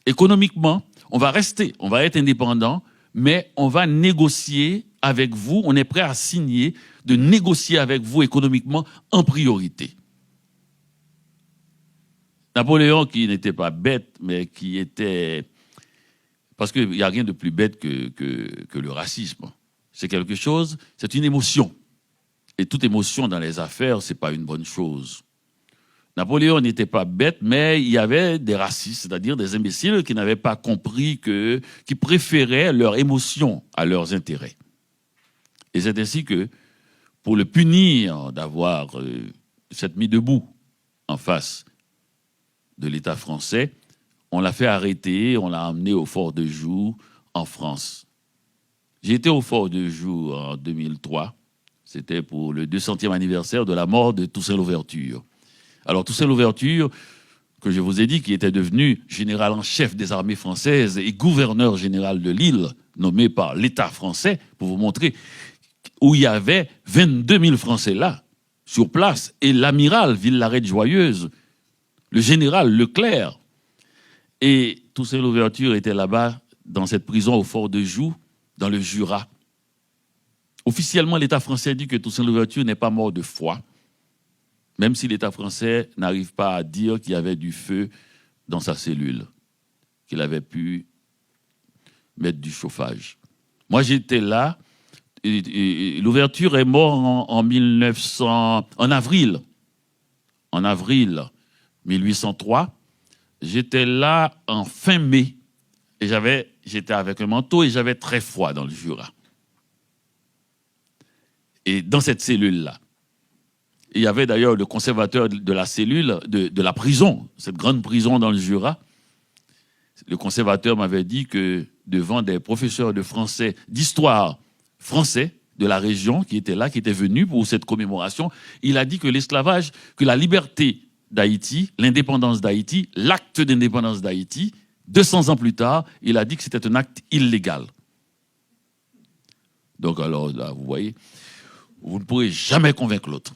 Économiquement, on va être indépendant, mais on va négocier avec vous, on est prêt à signer, de négocier avec vous économiquement en priorité. Napoléon, qui n'était pas bête, mais qui était... Parce qu'il n'y a rien de plus bête que le racisme. C'est quelque chose, c'est une émotion. Et toute émotion dans les affaires, ce n'est pas une bonne chose. Napoléon n'était pas bête, mais il y avait des racistes, c'est-à-dire des imbéciles qui n'avaient pas compris qui préféraient leur émotion à leurs intérêts. Et c'est ainsi que, pour le punir d'avoir s'être mis debout en face de l'État français, on l'a fait arrêter, on l'a emmené au Fort de Joux en France. J'ai été au Fort de Joux en 2003. C'était pour le 200e anniversaire de la mort de Toussaint Louverture. Alors Toussaint Louverture, que je vous ai dit, qui était devenu général en chef des armées françaises et gouverneur général de l'île, nommé par l'État français, pour vous montrer où il y avait 22 000 Français là, sur place, et l'amiral Villaret-Joyeuse, le général Leclerc. Et Toussaint Louverture était là-bas, dans cette prison au Fort de Joux, dans le Jura. Officiellement, l'État français dit que Toussaint Louverture n'est pas mort de froid, même si l'État français n'arrive pas à dire qu'il y avait du feu dans sa cellule, qu'il avait pu mettre du chauffage. Moi, j'étais là, et Louverture est mort en avril 1803. J'étais là en fin mai, et j'étais avec un manteau et j'avais très froid dans le Jura. Et dans cette cellule-là, il y avait d'ailleurs le conservateur de la cellule, de la prison, cette grande prison dans le Jura. Le conservateur m'avait dit que devant des professeurs de français, d'histoire français de la région qui étaient là, qui étaient venus pour cette commémoration, il a dit que l'esclavage, que la liberté d'Haïti, l'indépendance d'Haïti, l'acte d'indépendance d'Haïti, 200 ans plus tard, il a dit que c'était un acte illégal. Donc alors là, vous voyez, vous ne pourrez jamais convaincre l'autre,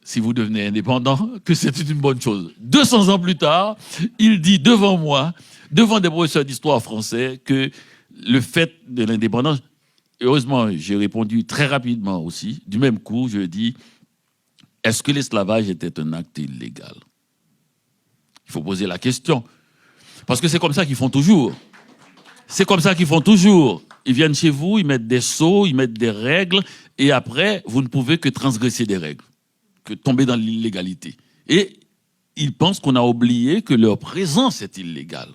si vous devenez indépendant, que c'est une bonne chose. 200 ans plus tard, il dit devant moi, devant des professeurs d'histoire français, que le fait de l'indépendance, heureusement, j'ai répondu très rapidement aussi, du même coup, je dis, est-ce que l'esclavage était un acte illégal? Il faut poser la question. Parce que c'est comme ça qu'ils font toujours. C'est comme ça qu'ils font toujours. Ils viennent chez vous, ils mettent des sceaux, ils mettent des règles, et après, vous ne pouvez que transgresser des règles, que tomber dans l'illégalité. Et ils pensent qu'on a oublié que leur présence est illégale.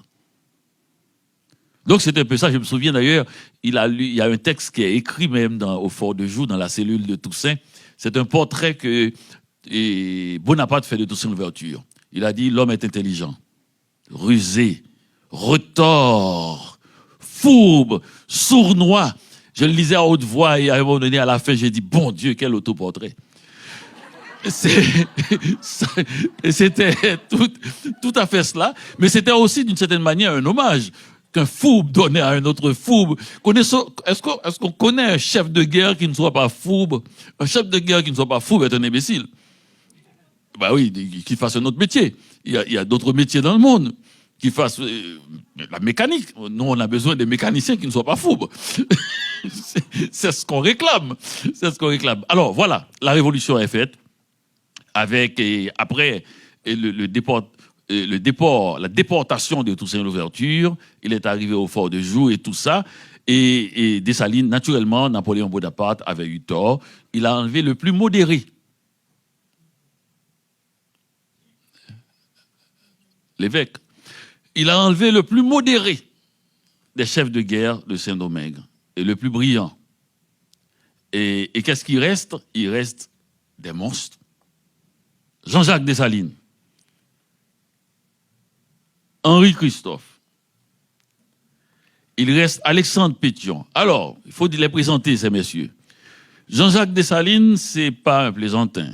Donc c'est un peu ça, je me souviens d'ailleurs, il y a un texte qui est écrit même au Fort de Joux, dans la cellule de Toussaint. C'est un portrait que Bonaparte fait de Toussaint Louverture. Il a dit, l'homme est intelligent, rusé, retors, fourbe, sournois. Je le lisais à haute voix et à un moment donné, à la fin, j'ai dit, bon Dieu, quel autoportrait. C'était tout à fait cela, mais c'était aussi d'une certaine manière un hommage qu'un fourbe donnait à un autre fourbe. Est-ce qu'on connaît un chef de guerre qui ne soit pas fourbe? Un chef de guerre qui ne soit pas fourbe est un imbécile. Bah oui, qu'il fasse un autre métier. Il y a d'autres métiers dans le monde. Qu'il fasse la mécanique. Nous, on a besoin des mécaniciens qui ne soient pas fourbes. C'est ce qu'on réclame. C'est ce qu'on réclame. Alors, voilà, la révolution est faite. Avec, et après, la déportation de Toussaint Louverture, il est arrivé au Fort de Joux et tout ça. Et Dessalines, naturellement, Napoléon Bonaparte avait eu tort. Il a enlevé le plus modéré. L'évêque. Il a enlevé le plus modéré. des chefs de guerre de Saint-Domingue, et le plus brillant. Et qu'est-ce qui reste? Il reste des monstres. Jean-Jacques Dessalines, Henri Christophe, il reste Alexandre Pétion. Alors, il faut les présenter, ces messieurs. Jean-Jacques Dessalines, c'est pas un plaisantin.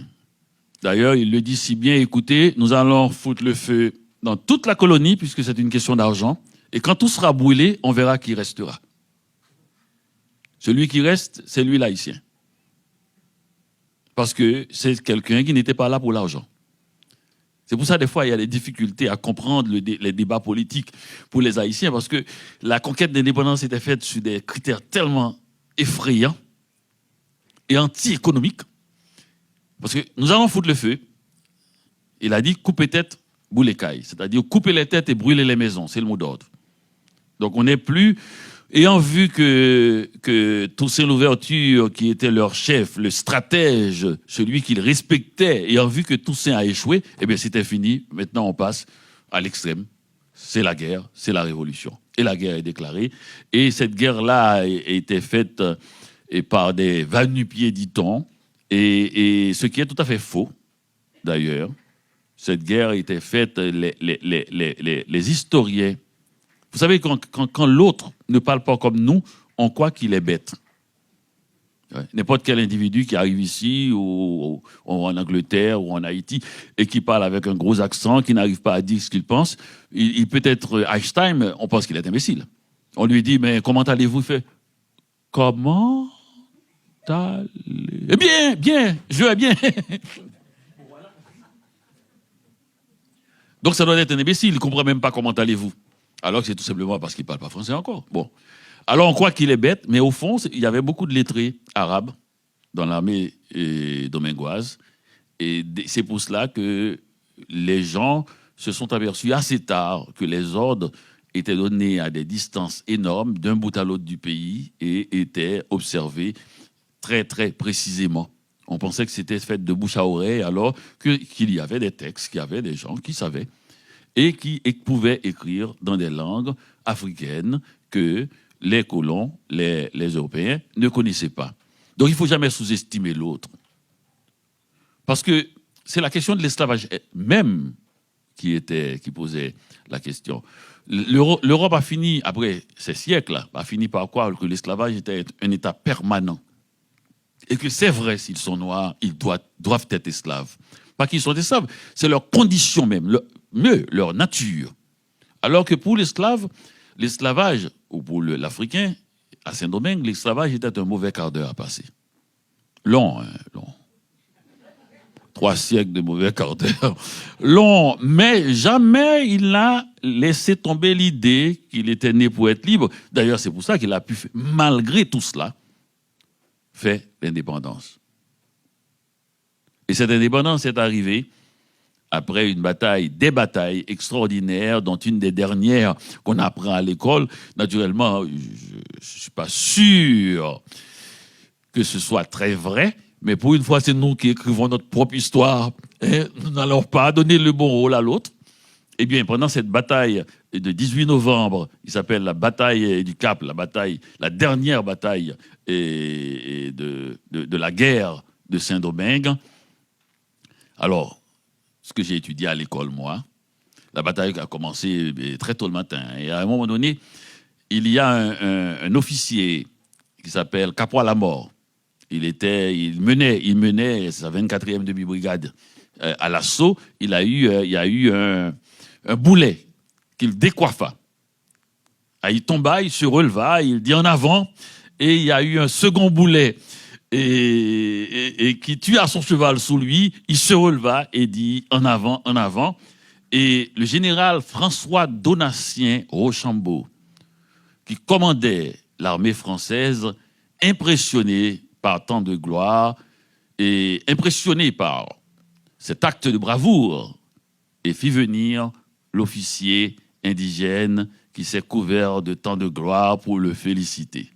D'ailleurs, il le dit si bien, écoutez, nous allons foutre le feu dans toute la colonie, puisque c'est une question d'argent, et quand tout sera brûlé, on verra qui restera. Celui qui reste, c'est lui l'haïtien. Parce que c'est quelqu'un qui n'était pas là pour l'argent. C'est pour ça, des fois, il y a des difficultés à comprendre les débats politiques pour les Haïtiens, parce que la conquête d'indépendance était faite sur des critères tellement effrayants et anti-économiques. Parce que nous allons foutre le feu. Il a dit couper tête, brûler caille. C'est-à-dire couper les têtes et brûler les maisons. C'est le mot d'ordre. Donc on n'est plus... Ayant vu que Toussaint Louverture, qui était leur chef, le stratège, celui qu'ils respectaient, ayant vu que Toussaint a échoué, eh bien c'était fini. Maintenant on passe à l'extrême. C'est la guerre, c'est la révolution. Et la guerre est déclarée. Et cette guerre-là a été faite par des va-nu-pieds, dit-on, et ce qui est tout à fait faux, d'ailleurs. Cette guerre a été faite, les historiens. Vous savez, quand l'autre ne parle pas comme nous, on croit qu'il est bête. Ouais. N'importe quel individu qui arrive ici, ou en Angleterre, ou en Haïti, et qui parle avec un gros accent, qui n'arrive pas à dire ce qu'il pense, il peut être Einstein, on pense qu'il est imbécile. On lui dit, mais comment allez-vous? Il fait, comment allez... Eh bien, bien, je vais bien. Donc ça doit être un imbécile, il ne comprend même pas comment allez-vous. Alors que c'est tout simplement parce qu'il ne parle pas français encore. Bon. Alors on croit qu'il est bête, mais au fond, il y avait beaucoup de lettrés arabes dans l'armée domingoise. Et c'est pour cela que les gens se sont aperçus assez tard que les ordres étaient donnés à des distances énormes d'un bout à l'autre du pays et étaient observés très, très précisément. On pensait que c'était fait de bouche à oreille, alors qu'il y avait des textes, qu'il y avait des gens qui savaient et qui pouvaient écrire dans des langues africaines que les colons, les Européens, ne connaissaient pas. Donc il ne faut jamais sous-estimer l'autre. Parce que c'est la question de l'esclavage même qui posait la question. L'Europe a fini, après ces siècles, a fini par croire que l'esclavage était un état permanent. Et que c'est vrai, s'ils sont noirs, ils doivent être esclaves. Pas qu'ils sont esclaves, c'est leur condition même, leur nature. Alors que pour l'esclave, l'esclavage, ou pour l'Africain, à Saint-Domingue, l'esclavage était un mauvais quart d'heure à passer. Long, hein, long. 3 siècles de mauvais quart d'heure. Long, mais jamais il n'a laissé tomber l'idée qu'il était né pour être libre. D'ailleurs, c'est pour ça qu'il a pu, malgré tout cela, faire l'indépendance. Et cette indépendance est arrivée après des batailles extraordinaires, dont une des dernières qu'on apprend à l'école. Naturellement, je ne suis pas sûr que ce soit très vrai, mais pour une fois, c'est nous qui écrivons notre propre histoire. Et nous n'allons pas donner le bon rôle à l'autre. Eh bien, pendant cette bataille de 18 novembre, il s'appelle la bataille du Cap, la dernière bataille de la guerre de Saint-Domingue. Alors, ce que j'ai étudié à l'école, moi, la bataille a commencé très tôt le matin. Et à un moment donné, il y a un officier qui s'appelle Capois la mort. Il menait sa 24e demi-brigade à l'assaut. Il y a eu un boulet qu'il décoiffa. Il tomba, il se releva, il dit en avant, et il y a eu un second boulet et qui tua son cheval sous lui. Il se releva et dit en avant, en avant. Et le général François Donatien Rochambeau, qui commandait l'armée française, impressionné par tant de gloire et impressionné par cet acte de bravoure, et fit venir l'officier indigène qui s'est couvert de tant de gloire pour le féliciter.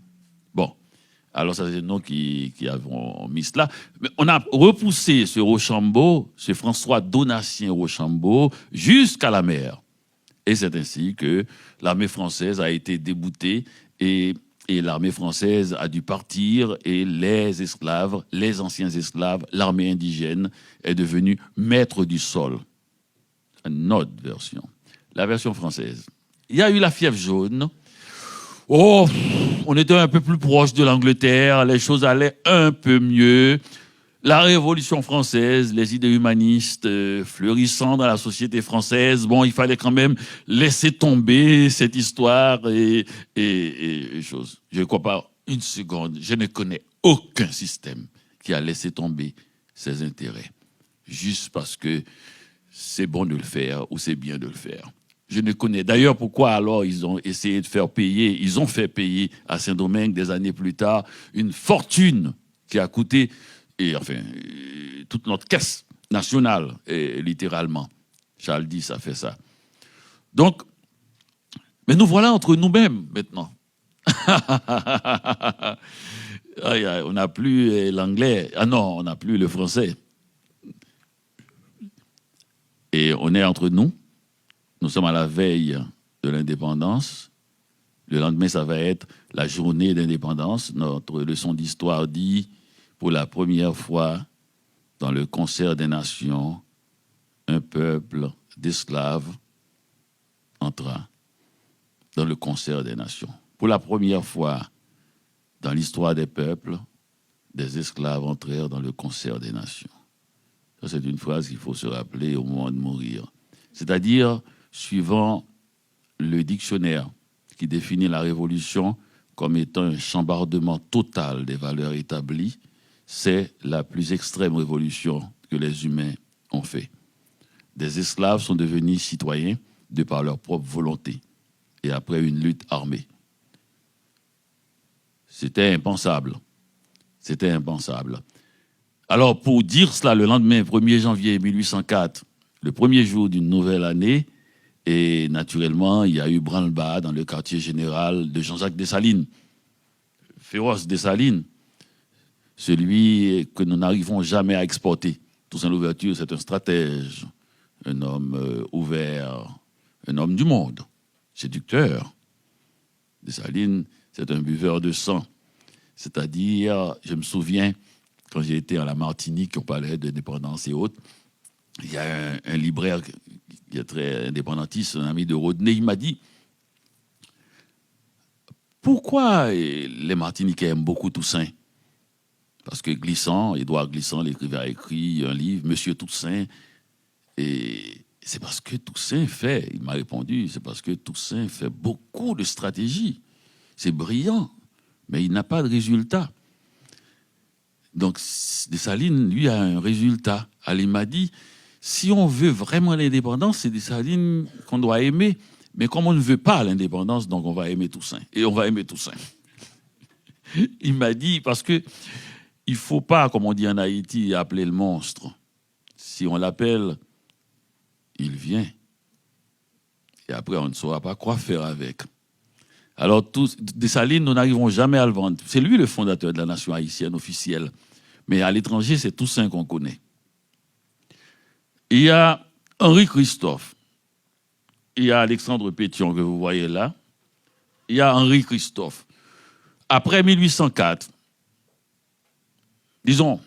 Bon, alors ça c'est nous qui avons mis cela. Mais on a repoussé ce Rochambeau, ce François Donatien Rochambeau, jusqu'à la mer. Et c'est ainsi que l'armée française a été déboutée et l'armée française a dû partir et les esclaves, les anciens esclaves, l'armée indigène est devenue maître du sol. Une autre version. La version française. Il y a eu la fièvre jaune. Oh, on était un peu plus proche de l'Angleterre, les choses allaient un peu mieux. La Révolution française, les idées humanistes fleurissant dans la société française, bon, il fallait quand même laisser tomber cette histoire et choses. Je ne crois pas une seconde, je ne connais aucun système qui a laissé tomber ses intérêts, juste parce que c'est bon de le faire ou c'est bien de le faire. Je ne connais. D'ailleurs, pourquoi alors ils ont essayé de faire payer, ils ont fait payer à Saint-Domingue des années plus tard une fortune qui a coûté, et enfin, toute notre caisse nationale, littéralement. Charles X a fait ça. Donc, mais nous voilà entre nous-mêmes maintenant. On n'a plus l'anglais. Ah non, on n'a plus le français. Et on est entre nous. Nous sommes à la veille de l'indépendance. Le lendemain, ça va être la journée d'indépendance. Notre leçon d'histoire dit, pour la première fois dans le concert des nations, un peuple d'esclaves entra dans le concert des nations. Pour la première fois dans l'histoire des peuples, des esclaves entrèrent dans le concert des nations. Ça, c'est une phrase qu'il faut se rappeler au moment de mourir. C'est-à-dire, suivant le dictionnaire qui définit la révolution comme étant un chambardement total des valeurs établies, c'est la plus extrême révolution que les humains ont fait. Des esclaves sont devenus citoyens de par leur propre volonté et après une lutte armée. C'était impensable. C'était impensable. Alors, pour dire cela, le lendemain, 1er janvier 1804, le premier jour d'une nouvelle année, et naturellement, il y a eu branle-bas dans le quartier général de Jean-Jacques Dessalines. Féroce Dessalines, celui que nous n'arrivons jamais à exporter. Toussaint Louverture, c'est un stratège, un homme ouvert, un homme du monde, séducteur. Dessalines, c'est un buveur de sang. C'est-à-dire, je me souviens, quand j'ai été à la Martinique, on parlait d'indépendance et autres, il y a un libraire qui est très indépendantiste, un ami de Rodney, il m'a dit pourquoi les Martiniquais aiment beaucoup Toussaint? Parce que Glissant, Édouard Glissant, l'écrivain, a écrit un livre, Monsieur Toussaint, et c'est parce que Toussaint fait, il m'a répondu, c'est parce que Toussaint fait beaucoup de stratégies. C'est brillant, mais il n'a pas de résultat. Donc, Dessalines, lui, a un résultat. Alors, il m'a dit, si on veut vraiment l'indépendance, c'est Dessalines qu'on doit aimer. Mais comme on ne veut pas l'indépendance, donc on va aimer Toussaint. Et on va aimer Toussaint. Il m'a dit, parce que il ne faut pas, comme on dit en Haïti, appeler le monstre. Si on l'appelle, il vient. Et après, on ne saura pas quoi faire avec. Alors, Dessalines, nous n'arrivons jamais à le vendre. C'est lui le fondateur de la nation haïtienne officielle. Mais à l'étranger, c'est Toussaint qu'on connaît. Il y a Henri Christophe. Il y a Alexandre Pétion que vous voyez là. Il y a Henri Christophe. Après 1804, disons,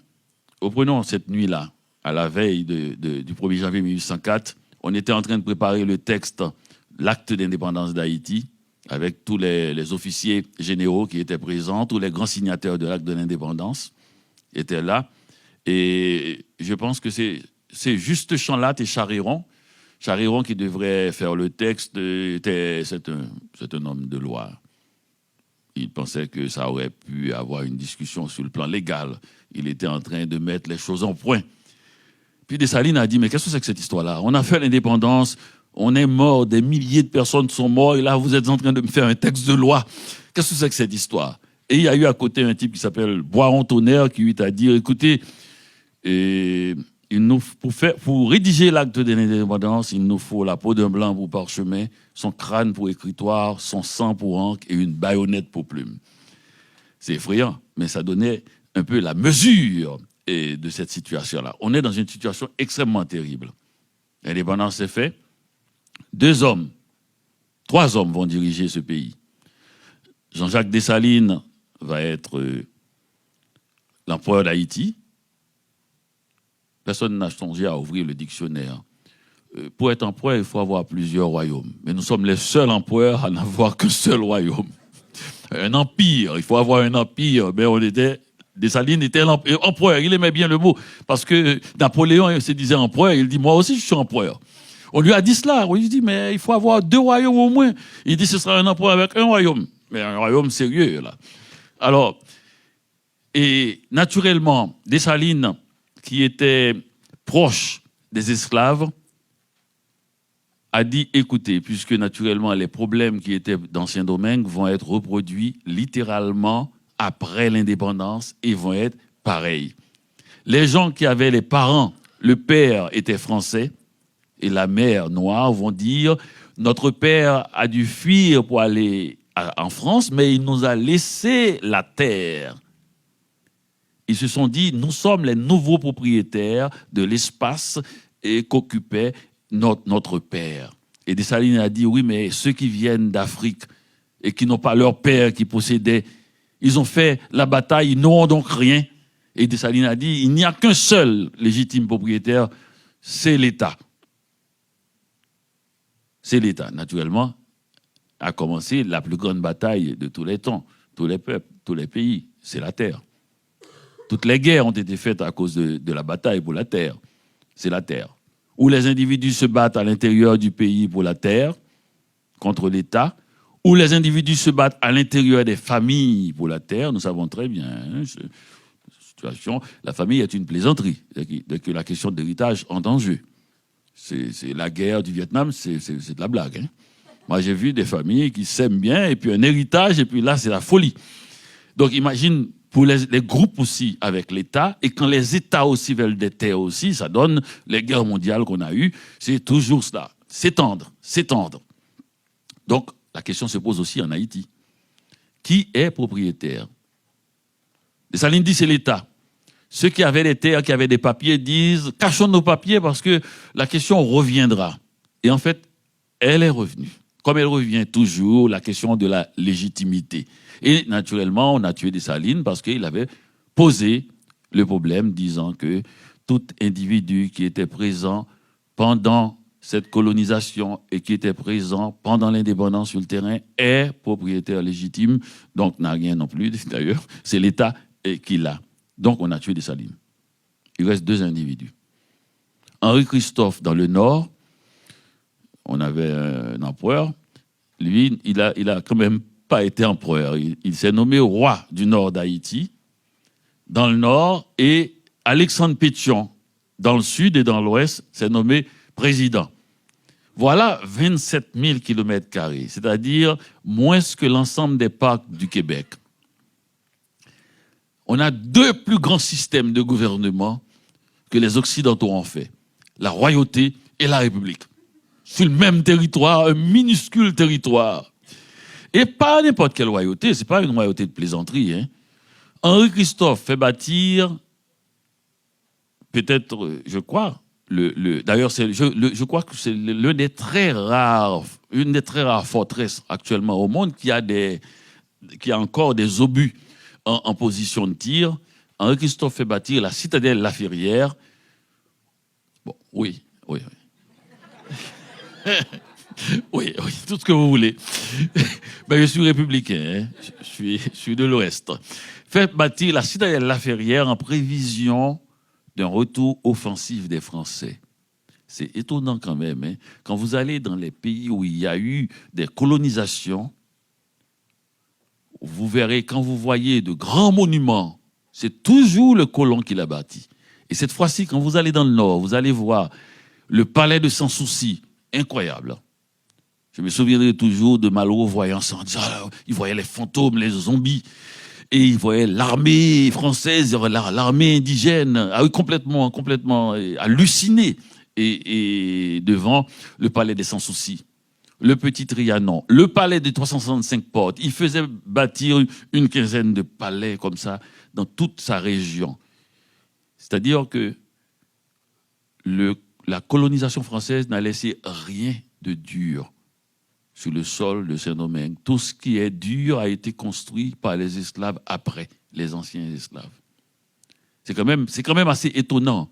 reprenons cette nuit-là, à la veille du 1er janvier 1804, on était en train de préparer le texte, l'acte d'indépendance d'Haïti, avec tous les officiers généraux qui étaient présents, tous les grands signataires de l'acte de l'indépendance étaient là. Et je pense que c'est Juste Chanlat et Chariron qui devrait faire le texte, c'est un homme de loi. Il pensait que ça aurait pu avoir une discussion sur le plan légal. Il était en train de mettre les choses en point. Puis Dessalines a dit, mais qu'est-ce que c'est que cette histoire-là? On a fait l'indépendance, on est mort, des milliers de personnes sont mortes, et là, vous êtes en train de me faire un texte de loi. Qu'est-ce que c'est que cette histoire? Et il y a eu à côté un type qui s'appelle Boiron-Tonnerre qui lui a dit, écoutez, pour rédiger l'acte de l'indépendance, il nous faut la peau d'un blanc pour parchemin, son crâne pour écritoire, son sang pour encre et une baïonnette pour plume. C'est effrayant, mais ça donnait un peu la mesure de cette situation-là. On est dans une situation extrêmement terrible. L'indépendance est faite. 2 hommes 3 hommes vont diriger ce pays. Jean-Jacques Dessalines va être l'empereur d'Haïti. Personne n'a songé à ouvrir le dictionnaire. Pour être empereur, il faut avoir plusieurs royaumes. Mais nous sommes les seuls empereurs à n'avoir qu'un seul royaume. Un empire, il faut avoir un empire. Mais Dessalines était empereur, il aimait bien le mot. Parce que Napoléon il se disait empereur, il dit moi aussi je suis empereur. On lui a dit cela, il dit mais il faut avoir 2 royaumes au moins. Il dit ce sera un empereur avec un royaume. Mais un royaume sérieux là. Alors, et naturellement, Dessalines, qui était proche des esclaves, a dit, écoutez, puisque naturellement les problèmes qui étaient d'Ancien Domingue vont être reproduits littéralement après l'indépendance et vont être pareils. Les gens qui avaient les parents, le père était français et la mère noire, vont dire, notre père a dû fuir pour aller en France, mais il nous a laissé la terre. Ils se sont dit, nous sommes les nouveaux propriétaires de l'espace qu'occupait notre père. Et Dessalines a dit, oui, mais ceux qui viennent d'Afrique et qui n'ont pas leur père qui possédait, ils ont fait la bataille, ils n'auront donc rien. Et Dessalines a dit, il n'y a qu'un seul légitime propriétaire, c'est l'État. C'est l'État. Naturellement, a commencé la plus grande bataille de tous les temps, tous les peuples, tous les pays, c'est la terre. Toutes les guerres ont été faites à cause de la bataille pour la terre. C'est la terre. Où les individus se battent à l'intérieur du pays pour la terre, contre l'État, où les individus se battent à l'intérieur des familles pour la terre. Nous savons très bien, hein, cette situation. La famille est une plaisanterie, dès que la question d'héritage entre en jeu. C'est la guerre du Vietnam, c'est de la blague. Hein. Moi, j'ai vu des familles qui s'aiment bien, et puis un héritage, et puis là, c'est la folie. Donc, imagine, pour les groupes aussi avec l'État, et quand les États aussi veulent des terres aussi, ça donne les guerres mondiales qu'on a eues, c'est toujours cela, s'étendre, s'étendre. Donc, la question se pose aussi en Haïti. Qui est propriétaire? Dessalines dit c'est l'État. Ceux qui avaient des terres, qui avaient des papiers, disent cachons nos papiers parce que la question reviendra. Et en fait, elle est revenue. Comme elle revient toujours, la question de la légitimité. Et naturellement, on a tué Dessalines parce qu'il avait posé le problème disant que tout individu qui était présent pendant cette colonisation et qui était présent pendant l'indépendance sur le terrain est propriétaire légitime, donc n'a rien non plus, d'ailleurs, c'est l'État qui l'a. Donc on a tué Dessalines. Il reste 2 individus. Henri Christophe dans le Nord, on avait un empereur, lui, il a quand même pas été empereur. Il s'est nommé roi du nord d'Haïti, dans le nord, et Alexandre Pétion, dans le sud et dans l'ouest, s'est nommé président. Voilà 27 000 km², c'est-à-dire moins que l'ensemble des parcs du Québec. On a 2 plus grands systèmes de gouvernement que les Occidentaux ont fait, la royauté et la République. Sur le même territoire, un minuscule territoire. Et pas n'importe quelle royauté, ce n'est pas une royauté de plaisanterie. Hein. Henri Christophe fait bâtir, peut-être, je crois, d'ailleurs, je crois que c'est une des très rares forteresses actuellement au monde qui a encore des obus en position de tir. Henri Christophe fait bâtir la citadelle La Ferrière. Bon, oui. Oui, tout ce que vous voulez. Mais je suis républicain, hein. Je suis de l'Ouest. Fait bâtir la citadelle La Ferrière en prévision d'un retour offensif des Français. C'est étonnant quand même. Hein. Quand vous allez dans les pays où il y a eu des colonisations, vous verrez, quand vous voyez de grands monuments, c'est toujours le colon qui l'a bâti. Et cette fois-ci, quand vous allez dans le Nord, vous allez voir le palais de Sans Souci, incroyable. Je me souviendrai toujours de Malraux voyant ça, en disant, il voyait les fantômes, les zombies, et il voyait l'armée française, l'armée indigène, complètement halluciné, et devant le palais des Sans Soucis, le Petit Trianon, le palais des 365 portes. Il faisait bâtir une quinzaine de palais comme ça dans toute sa région. C'est-à-dire que la colonisation française n'a laissé rien de dur sur le sol de Saint-Domingue. Tout ce qui est dur a été construit par les esclaves après les anciens esclaves. C'est quand même assez étonnant.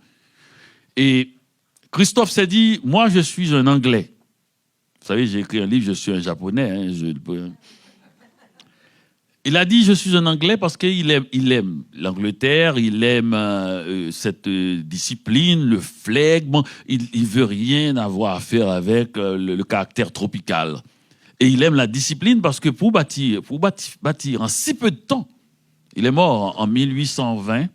Et Christophe s'est dit, moi je suis un Anglais. Vous savez, j'ai écrit un livre, je suis un Japonais. Il a dit, je suis un Anglais parce qu'il aime l'Angleterre, il aime cette discipline, le flegme, il veut rien avoir à faire avec le caractère tropical. Et il aime la discipline parce que pour bâtir en si peu de temps, il est mort en 1820,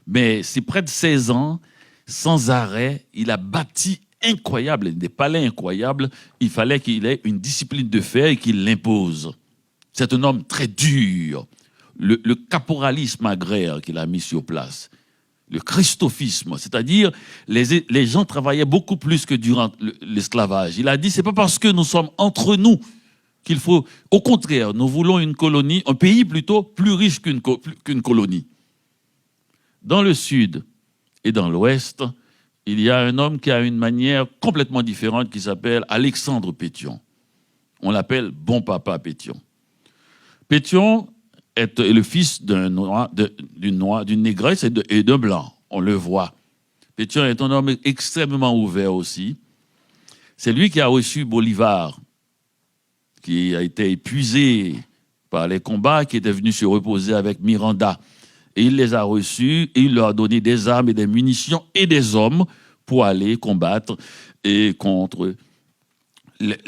mais c'est près de 16 ans, sans arrêt, il a bâti des palais incroyables. Il fallait qu'il ait une discipline de fer et qu'il l'impose. C'est un homme très dur. Le caporalisme agraire qu'il a mis sur place. Le christophisme, c'est-à-dire les gens travaillaient beaucoup plus que durant l'esclavage. Il a dit, c'est pas parce que nous sommes entre nous qu'il faut... Au contraire, nous voulons une colonie, un pays plutôt plus riche qu'une colonie. Dans le sud et dans l'ouest, il y a un homme qui a une manière complètement différente qui s'appelle Alexandre Pétion. On l'appelle Bon Papa Pétion. Pétion est le fils d'une négresse et d'un blanc. On le voit. Pétion est un homme extrêmement ouvert aussi. C'est lui qui a reçu Bolivar, qui a été épuisé par les combats, qui était venu se reposer avec Miranda. Et il les a reçus, et il leur a donné des armes et des munitions et des hommes pour aller combattre contre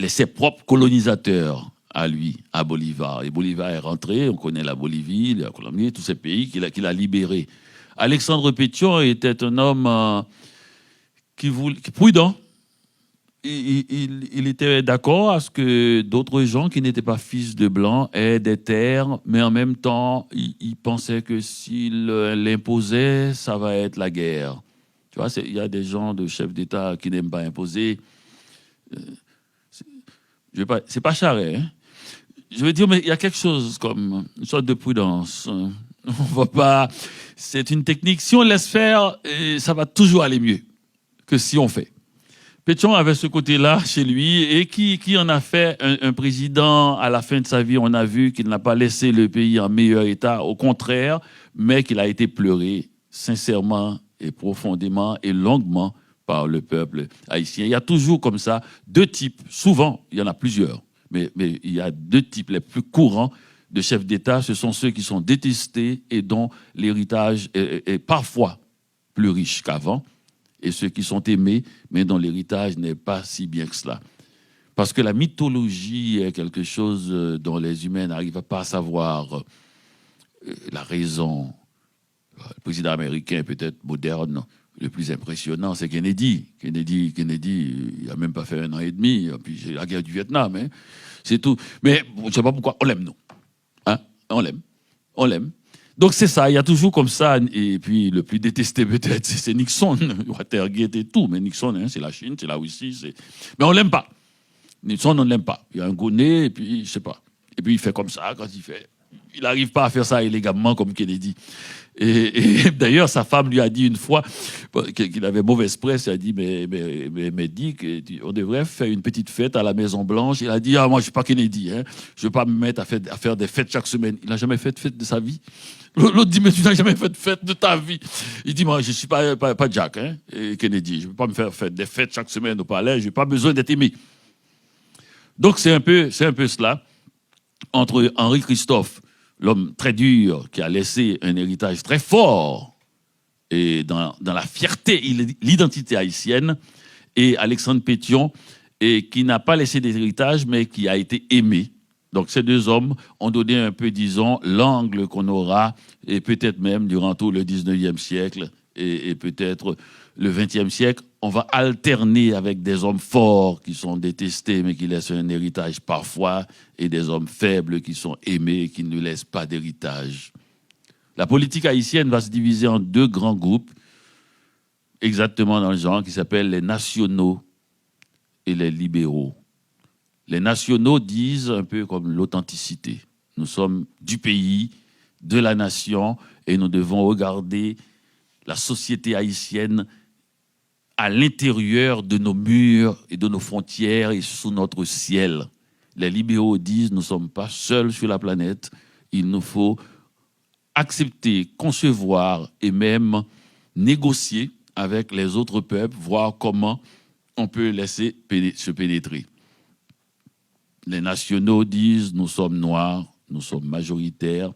ses propres colonisateurs à lui, à Bolivar. Et Bolivar est rentré, on connaît la Bolivie, la Colombie, tous ces pays qu'il a libérés. Alexandre Pétion était un homme prudent. Il était d'accord à ce que d'autres gens qui n'étaient pas fils de blancs aient des terres, mais en même temps, il pensait que s'il l'imposait, ça va être la guerre. Tu vois, il y a des gens de chefs d'État qui n'aiment pas imposer. C'est pas charré, hein. Je veux dire, mais il y a quelque chose comme une sorte de prudence. On va pas. C'est une technique. Si on laisse faire, ça va toujours aller mieux que si on fait. Pétion avait ce côté-là chez lui et qui en a fait un président à la fin de sa vie. On a vu qu'il n'a pas laissé le pays en meilleur état, au contraire, mais qu'il a été pleuré sincèrement et profondément et longuement par le peuple haïtien. Il y a toujours comme ça deux types, souvent, il y en a plusieurs, mais il y a deux types les plus courants de chefs d'État. Ce sont ceux qui sont détestés et dont l'héritage est parfois plus riche qu'avant, et ceux qui sont aimés, mais dont l'héritage n'est pas si bien que cela. Parce que la mythologie est quelque chose dont les humains n'arrivent pas à savoir la raison. Le président américain peut-être moderne, le plus impressionnant, c'est Kennedy. Kennedy, il n'a même pas fait 1 an et demi, puis c'est la guerre du Vietnam, hein. C'est tout. Mais je ne sais pas pourquoi, on l'aime, nous. Hein? On l'aime. Donc c'est ça, il y a toujours comme ça, et puis le plus détesté peut-être, c'est Nixon, Watergate et tout, mais Nixon, hein, c'est la Chine, c'est la Russie, mais on l'aime pas. Nixon, on ne l'aime pas. Il a un gros nez, et puis je sais pas. Et puis il fait comme ça quand il fait. Il n'arrive pas à faire ça élégamment comme Kennedy. Et d'ailleurs, sa femme lui a dit une fois qu'il avait mauvaise presse. Elle a dit, mais dis qu'on devrait faire une petite fête à la Maison Blanche. Il a dit, moi, je ne suis pas Kennedy. Hein. Je ne vais pas me mettre à faire des fêtes chaque semaine. Il n'a jamais fait de fête de sa vie. L'autre dit, mais tu n'as jamais fait de fête de ta vie. Il dit, moi, je ne suis pas Jack, hein, et Kennedy. Je ne vais pas me faire des fêtes chaque semaine au palais. Je n'ai pas besoin d'être aimé. Donc, c'est un peu cela. Entre Henri Christophe, l'homme très dur qui a laissé un héritage très fort et dans la fierté, l'identité haïtienne, et Alexandre Pétion, et qui n'a pas laissé d'héritage, mais qui a été aimé. Donc ces deux hommes ont donné un peu, disons, l'angle qu'on aura, et peut-être même durant tout le 19e siècle, et peut-être le 20e siècle, on va alterner avec des hommes forts qui sont détestés, mais qui laissent un héritage parfois, et des hommes faibles qui sont aimés, qui ne laissent pas d'héritage. La politique haïtienne va se diviser en deux grands groupes, exactement dans le genre, qui s'appellent les nationaux et les libéraux. Les nationaux disent un peu comme l'authenticité. Nous sommes du pays, de la nation, et nous devons regarder la société haïtienne à l'intérieur de nos murs et de nos frontières et sous notre ciel. Les libéraux disent nous ne sommes pas seuls sur la planète, il nous faut accepter, concevoir et même négocier avec les autres peuples, voir comment on peut laisser se pénétrer. Les nationaux disent nous sommes noirs, nous sommes majoritaires.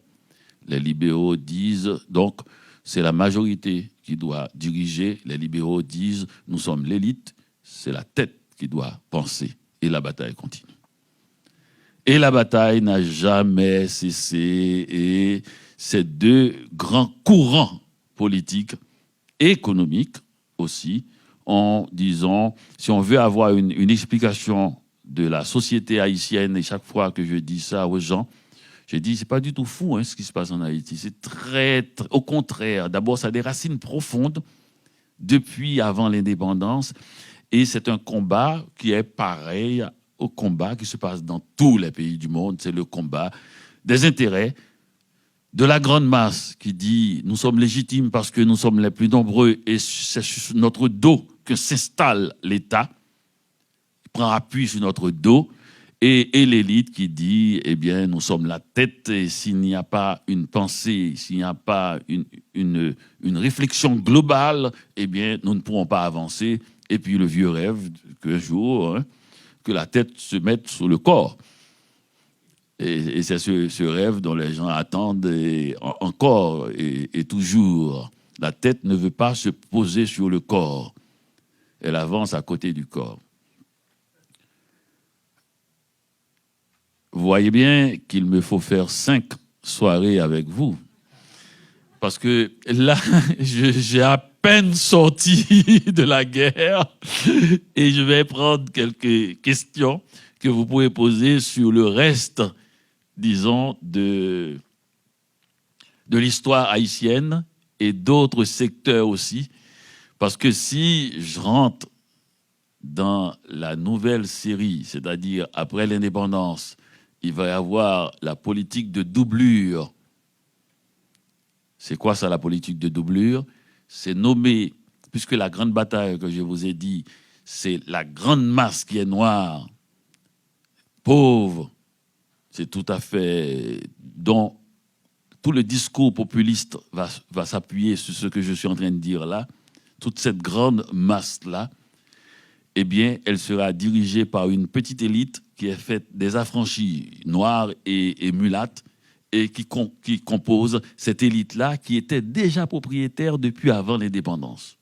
Les libéraux disent donc c'est la majorité qui doit diriger. Les libéraux disent nous sommes l'élite, c'est la tête qui doit penser. Et la bataille continue. Et la bataille n'a jamais cessé. Et ces deux grands courants politiques, économiques aussi, en disant, si on veut avoir une explication de la société haïtienne, et chaque fois que je dis ça aux gens, je dis, c'est pas du tout fou ce qui se passe en Haïti. C'est très, au contraire. D'abord, ça a des racines profondes depuis avant l'indépendance. Et c'est un combat qui est pareil au combat qui se passe dans tous les pays du monde. C'est le combat des intérêts de la grande masse qui dit nous sommes légitimes parce que nous sommes les plus nombreux et c'est sur notre dos que s'installe l'État, il prend appui sur notre dos, et l'élite qui dit eh bien nous sommes la tête et s'il n'y a pas une pensée, s'il n'y a pas une réflexion globale, eh bien nous ne pourrons pas avancer. Et puis le vieux rêve qu'un jour, que la tête se mette sur le corps. Et c'est ce rêve dont les gens attendent encore et toujours. La tête ne veut pas se poser sur le corps. Elle avance à côté du corps. Vous voyez bien qu'il me faut faire 5 soirées avec vous. Parce que là, j'ai à peine sorti de la guerre et je vais prendre quelques questions que vous pouvez poser sur le reste, disons, de l'histoire haïtienne et d'autres secteurs aussi. Parce que si je rentre dans la nouvelle série, c'est-à-dire après l'indépendance, il va y avoir la politique de doublure. C'est quoi ça, la politique de doublure? C'est nommer, puisque la grande bataille que je vous ai dit, c'est la grande masse qui est noire, pauvre, c'est tout à fait, dont tout le discours populiste va s'appuyer sur ce que je suis en train de dire là, toute cette grande masse-là, eh bien, elle sera dirigée par une petite élite qui est faite des affranchis noirs et mulattes, et qui compose cette élite-là qui était déjà propriétaire depuis avant l'indépendance.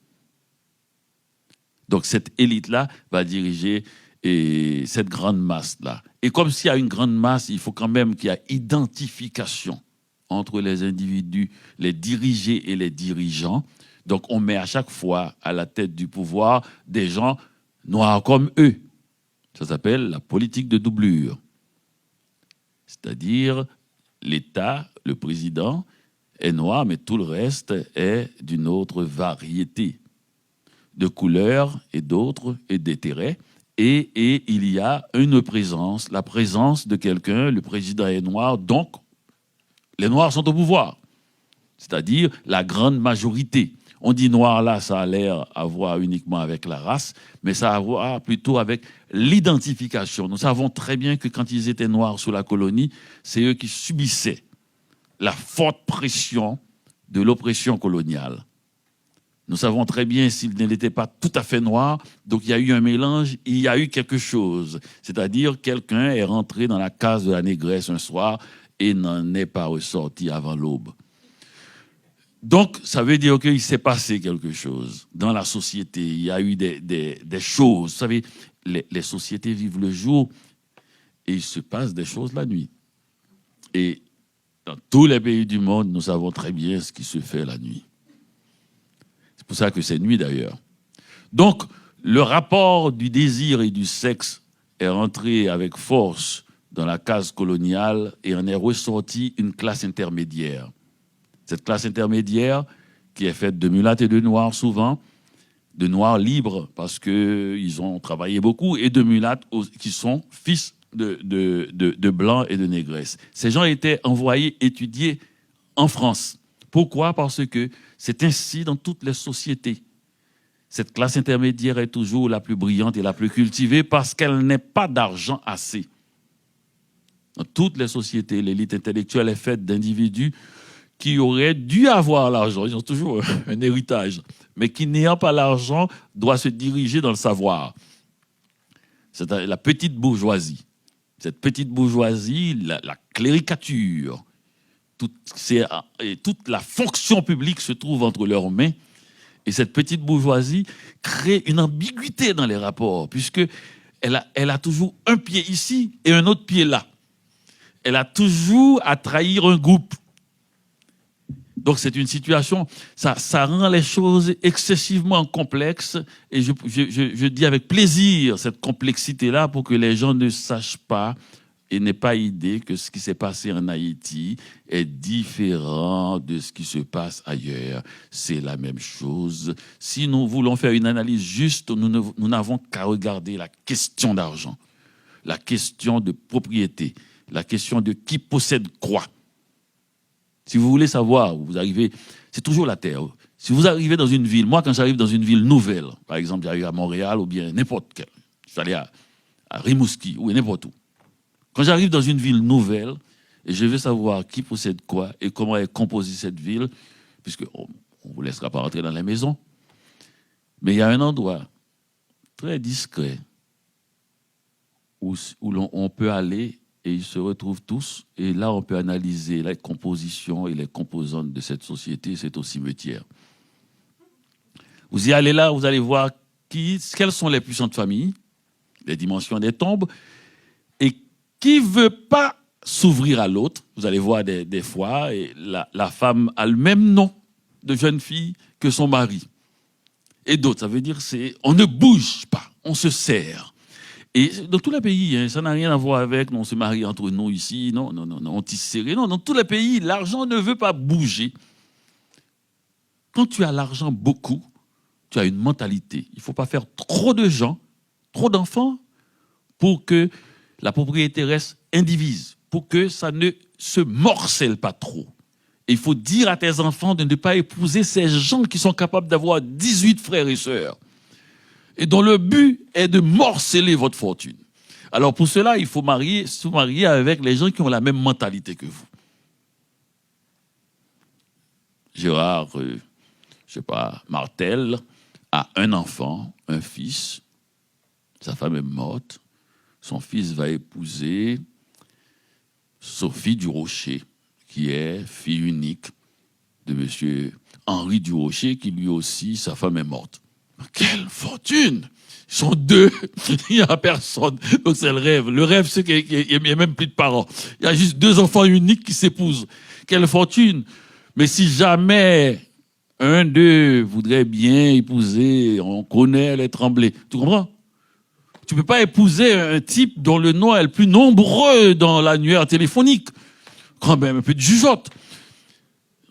Donc cette élite-là va diriger cette grande masse-là. Et comme s'il y a une grande masse, il faut quand même qu'il y ait identification entre les individus, les dirigés et les dirigeants. Donc on met à chaque fois à la tête du pouvoir des gens noirs comme eux. Ça s'appelle la politique de doublure. C'est-à-dire l'État, le président, est noir, mais tout le reste est d'une autre variété de couleurs et d'autres et d'intérêts. Et il y a une présence, la présence de quelqu'un, le président est noir, donc les noirs sont au pouvoir, c'est-à-dire la grande majorité. On dit noir là, ça a l'air à voir uniquement avec la race, mais ça a à voir plutôt avec l'identification. Nous savons très bien que quand ils étaient noirs sous la colonie, c'est eux qui subissaient la forte pression de l'oppression coloniale. Nous savons très bien s'ils n'étaient pas tout à fait noirs, donc il y a eu un mélange, il y a eu quelque chose. C'est-à-dire quelqu'un est rentré dans la case de la négresse un soir et n'en est pas ressorti avant l'aube. Donc, ça veut dire qu'il s'est passé quelque chose dans la société. Il y a eu des choses. Vous savez, les sociétés vivent le jour et il se passe des choses la nuit. Et dans tous les pays du monde, nous savons très bien ce qui se fait la nuit. C'est pour ça que c'est nuit d'ailleurs. Donc, le rapport du désir et du sexe est rentré avec force dans la case coloniale et en est ressorti une classe intermédiaire. Cette classe intermédiaire qui est faite de mulattes et de noirs souvent, de noirs libres parce qu'ils ont travaillé beaucoup, et de mulattes qui sont fils de blancs et de négresses. Ces gens étaient envoyés étudier en France. Pourquoi? Parce que c'est ainsi dans toutes les sociétés. Cette classe intermédiaire est toujours la plus brillante et la plus cultivée parce qu'elle n'a pas d'argent assez Dans toutes les sociétés, l'élite intellectuelle est faite d'individus qui auraient dû avoir l'argent. Ils ont toujours un héritage, mais qui, n'ayant pas l'argent, doit se diriger dans le savoir. C'est la petite bourgeoisie. Cette petite bourgeoisie, la cléricature, toute la fonction publique se trouve entre leurs mains. Et cette petite bourgeoisie crée une ambiguïté dans les rapports, puisque elle a toujours un pied ici et un autre pied là. Elle a toujours à trahir un groupe. Donc c'est une situation, ça rend les choses excessivement complexes, et je dis avec plaisir cette complexité-là pour que les gens ne sachent pas et n'aient pas idée que ce qui s'est passé en Haïti est différent de ce qui se passe ailleurs. C'est la même chose. Si nous voulons faire une analyse juste, nous n'avons qu'à regarder la question d'argent, la question de propriété, la question de qui possède quoi. Si vous voulez savoir où vous arrivez, c'est toujours la terre. Si vous arrivez dans une ville, moi quand j'arrive dans une ville nouvelle, par exemple j'arrive à Montréal ou bien n'importe quelle, je suis allé à Rimouski ou n'importe où. Quand j'arrive dans une ville nouvelle et je veux savoir qui possède quoi et comment est composée cette ville, puisqu'on ne vous laissera pas rentrer dans la maison, mais il y a un endroit très discret où on peut aller et ils se retrouvent tous. Et là, on peut analyser la composition et les composantes de cette société. C'est au cimetière. Vous y allez là, vous allez voir quelles sont les puissantes familles, les dimensions des tombes, et qui ne veut pas s'ouvrir à l'autre. Vous allez voir des fois, et la femme a le même nom de jeune fille que son mari. Et d'autres, ça veut dire on ne bouge pas, on se serre. Et dans tous les pays, hein, ça n'a rien à voir avec, on se marie entre nous ici, non, on tisse serré. Non, dans tous les pays, l'argent ne veut pas bouger. Quand tu as l'argent beaucoup, tu as une mentalité. Il ne faut pas faire trop de gens, trop d'enfants, pour que la propriété reste indivise, pour que ça ne se morcelle pas trop. Et il faut dire à tes enfants de ne pas épouser ces gens qui sont capables d'avoir 18 frères et sœurs, et dont le but est de morceler votre fortune. Alors pour cela, il faut se marier avec les gens qui ont la même mentalité que vous. Gérard, je ne sais pas, Martel a un enfant, un fils. Sa femme est morte. Son fils va épouser Sophie Durocher, qui est fille unique de M. Henri Durocher, qui lui aussi, sa femme est morte. Quelle fortune! Ils sont deux, il n'y a personne. Donc c'est le rêve. Le rêve, c'est qu'il n'y a même plus de parents. Il y a juste deux enfants uniques qui s'épousent. Quelle fortune! Mais si jamais un d'eux voudrait bien épouser, on connaît les Tremblay. Tu comprends? Tu ne peux pas épouser un type dont le nom est le plus nombreux dans l'annuaire téléphonique. Quand même un peu de jugeote.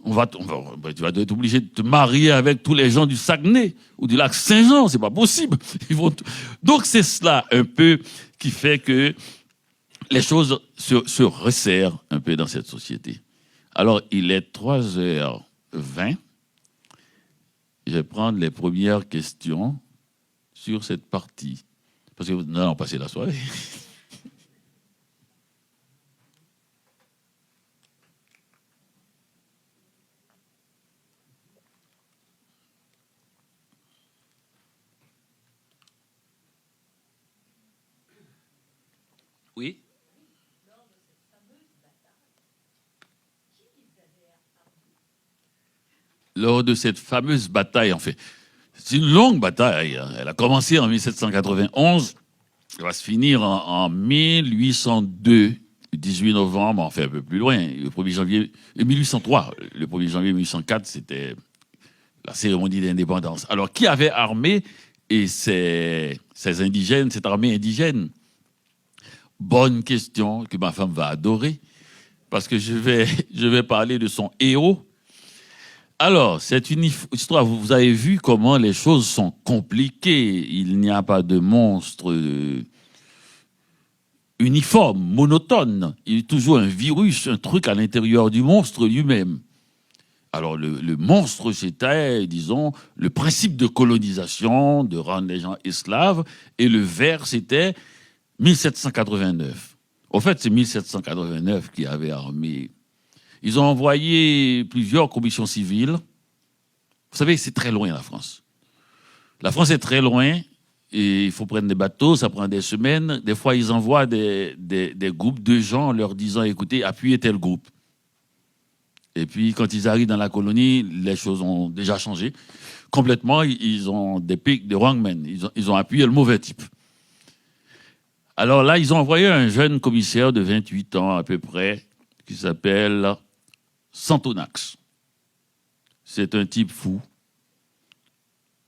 Tu vas être obligé de te marier avec tous les gens du Saguenay ou du lac Saint-Jean, c'est pas possible. Donc c'est cela un peu qui fait que les choses se resserrent un peu dans cette société. Alors il est 3h20. Je vais prendre les premières questions sur cette partie. Parce que nous allons passer la soirée. Oui. Lors de cette fameuse bataille, en fait, c'est une longue bataille. Elle a commencé en 1791, elle va se finir en 1802, le 18 novembre, on fait un peu plus loin, le 1er janvier 1803. Le 1er janvier 1804, c'était la cérémonie d'indépendance. Alors, qui avait armé et ces indigènes, cette armée indigène? Bonne question que ma femme va adorer, parce que je vais parler de son héros. Alors, c'est une histoire, vous avez vu comment les choses sont compliquées. Il n'y a pas de monstre uniforme, monotone. Il y a toujours un virus, un truc à l'intérieur du monstre lui-même. Alors, le monstre, c'était, disons, le principe de colonisation, de rendre les gens esclaves, et le ver, c'était 1789. Au fait, c'est 1789 qui avait armé. Ils ont envoyé plusieurs commissions civiles. Vous savez, c'est très loin, la France. La France est très loin et il faut prendre des bateaux, ça prend des semaines. Des fois, ils envoient des groupes de gens en leur disant, écoutez, appuyez tel groupe. Et puis, quand ils arrivent dans la colonie, les choses ont déjà changé. Complètement, ils ont des pics, des wrongmen. Ils ont appuyé le mauvais type. Alors là, ils ont envoyé un jeune commissaire de 28 ans à peu près, qui s'appelle Santonax. C'est un type fou.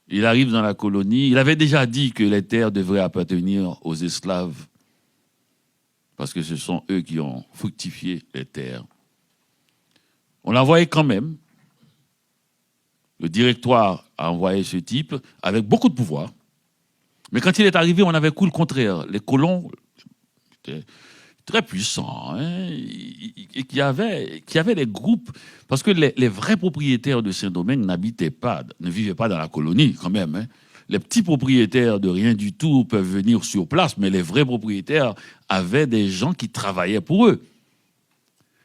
Il arrive dans la colonie. Il avait déjà dit que les terres devraient appartenir aux esclaves, parce que ce sont eux qui ont fructifié les terres. On l'a envoyé quand même. Le directoire a envoyé ce type avec beaucoup de pouvoir. Mais quand il est arrivé, on avait cru le contraire. Les colons étaient très puissants, hein, et qui avaient des groupes. Parce que les vrais propriétaires de Saint-Domingue ne vivaient pas dans la colonie quand même. Hein. Les petits propriétaires de rien du tout peuvent venir sur place, mais les vrais propriétaires avaient des gens qui travaillaient pour eux.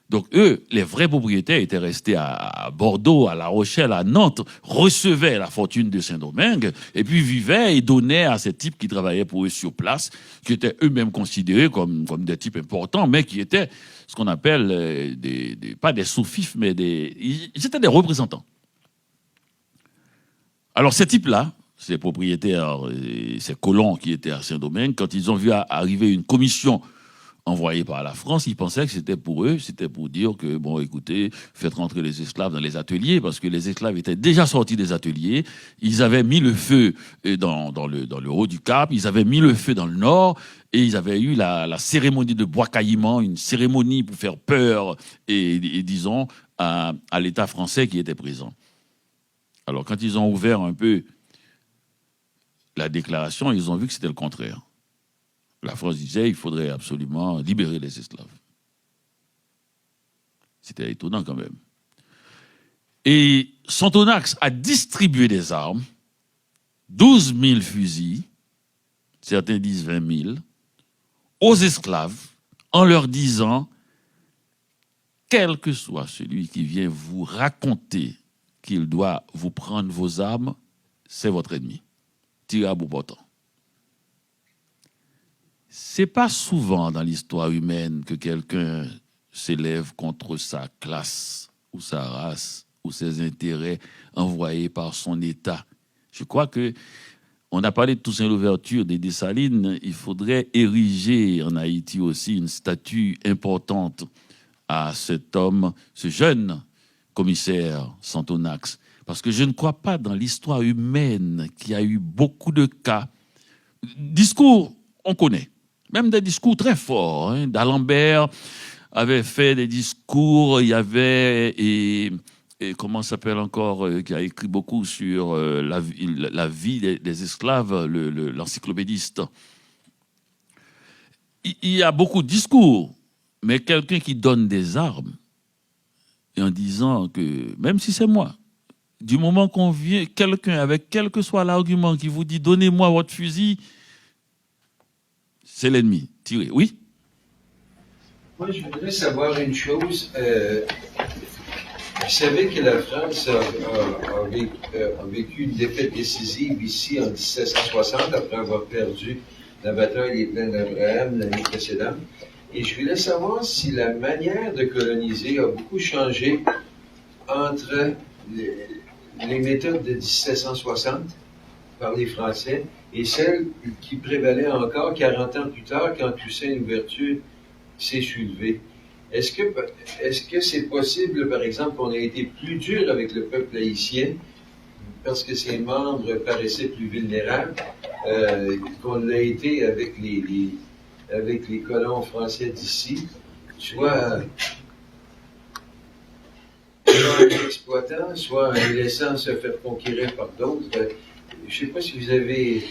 Donc eux, les vrais propriétaires étaient restés à Bordeaux, à La Rochelle, à Nantes, recevaient la fortune de Saint-Domingue et puis vivaient et donnaient à ces types qui travaillaient pour eux sur place, qui étaient eux-mêmes considérés comme des types importants, mais qui étaient ce qu'on appelle pas des sous-fifs, mais ils étaient des représentants. Alors ces types-là, ces propriétaires, ces colons qui étaient à Saint-Domingue, quand ils ont vu arriver une commission envoyé par la France, ils pensaient que c'était pour eux, c'était pour dire que, bon, écoutez, faites rentrer les esclaves dans les ateliers, parce que les esclaves étaient déjà sortis des ateliers, ils avaient mis le feu dans le haut du Cap, ils avaient mis le feu dans le nord, et ils avaient eu la cérémonie de bois caillement, une cérémonie pour faire peur, et disons, à l'État français qui était présent. Alors, quand ils ont ouvert un peu la déclaration, ils ont vu que c'était le contraire. La France disait qu'il faudrait absolument libérer les esclaves. C'était étonnant quand même. Et Santonax a distribué des armes, 12 000 fusils, certains disent 20 000, aux esclaves, en leur disant, quel que soit celui qui vient vous raconter qu'il doit vous prendre vos armes, c'est votre ennemi. Tirez à bout portant. C'est pas souvent dans l'histoire humaine que quelqu'un s'élève contre sa classe ou sa race ou ses intérêts envoyés par son État. Je crois que on a parlé de Toussaint Louverture, des Dessalines. Il faudrait ériger en Haïti aussi une statue importante à cet homme, ce jeune commissaire Santonax. Parce que je ne crois pas dans l'histoire humaine qu'il y a eu beaucoup de cas. Discours, on connaît. Même des discours très forts. Hein. D'Alembert avait fait des discours, il y avait, et comment s'appelle encore, qui a écrit beaucoup sur la vie des esclaves, l'encyclopédiste. Il y a beaucoup de discours, mais quelqu'un qui donne des armes, et en disant que, même si c'est moi, du moment qu'on vient, quelqu'un, avec quel que soit l'argument qui vous dit « donnez-moi votre fusil », c'est l'ennemi. Tirez. Oui? Moi, je voudrais savoir une chose. Vous savez que la France a vécu une défaite décisive ici en 1760 après avoir perdu la bataille des plaines d'Abraham l'année précédente. Et je voulais savoir si la manière de coloniser a beaucoup changé entre les méthodes de 1760 par les Français et celles qui prévalaient encore 40 ans plus tard quand Toussaint Louverture s'est soulevé. Est-ce que c'est possible, par exemple, qu'on ait été plus dur avec le peuple haïtien parce que ses membres paraissaient plus vulnérables qu'on l'a été avec les colons français d'ici, soit en exploitant, soit en laissant se faire conquérir par d'autres? Je ne sais pas si vous avez...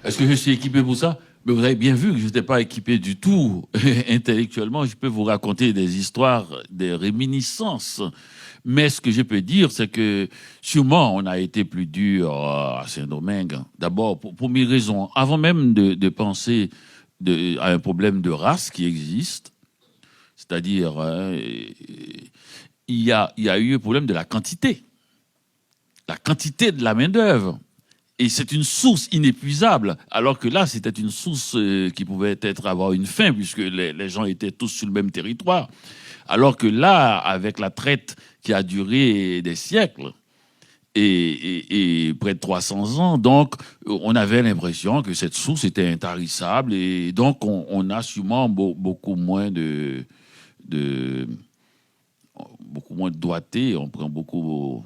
Est-ce que je suis équipé pour ça? Mais vous avez bien vu que je n'étais pas équipé du tout intellectuellement. Je peux vous raconter des histoires, des réminiscences. Mais ce que je peux dire, c'est que sûrement on a été plus dur à Saint-Domingue. D'abord, pour mille raisons. Avant même de penser à un problème de race qui existe, c'est-à-dire il y a eu un problème de la quantité de la main-d'œuvre. Et c'est une source inépuisable, alors que là, c'était une source qui pouvait avoir une fin, puisque les gens étaient tous sur le même territoire. Alors que là, avec la traite qui a duré des siècles, et près de 300 ans, donc on avait l'impression que cette source était intarissable, et donc on a sûrement beaucoup moins de doigté, on prend beaucoup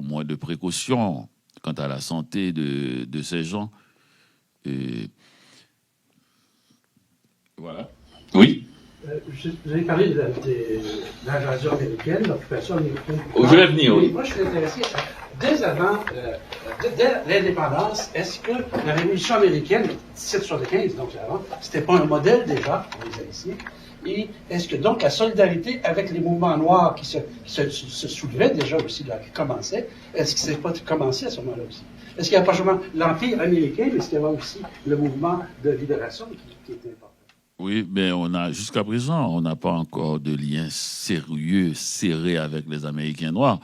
moins de précautions quant à la santé de ces gens. Et voilà. Oui. Vous avez parlé de l'invasion américaine, l'occupation américaine. Je vais venir, oui. Moi, je suis intéressé. Dès avant, dès l'indépendance, est-ce que la Révolution américaine, 1775, donc avant, c'était pas un modèle déjà pour les Haïtiens? Et est-ce que donc la solidarité avec les mouvements noirs qui se soulevaient déjà aussi, là, qui commençaient, est-ce que c'est pas commencé à ce moment-là aussi? Est-ce qu'il n'y a pas seulement l'Empire américain, mais est-ce qu'il y avait aussi le mouvement de libération qui était important? Oui, mais jusqu'à présent, on n'a pas encore de lien sérieux, serré avec les Américains noirs.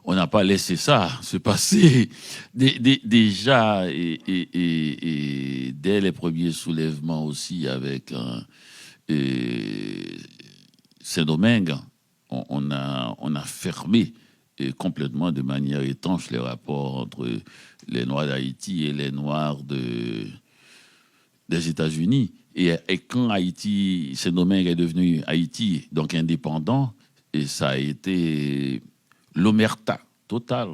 On n'a pas laissé ça se passer. Déjà, et dès les premiers soulèvements aussi avec Saint-Domingue, on a fermé complètement de manière étanche les rapports entre les Noirs d'Haïti et les Noirs des États-Unis. Et quand Saint-Domingue est devenu Haïti, donc indépendant, et ça a été l'omerta totale.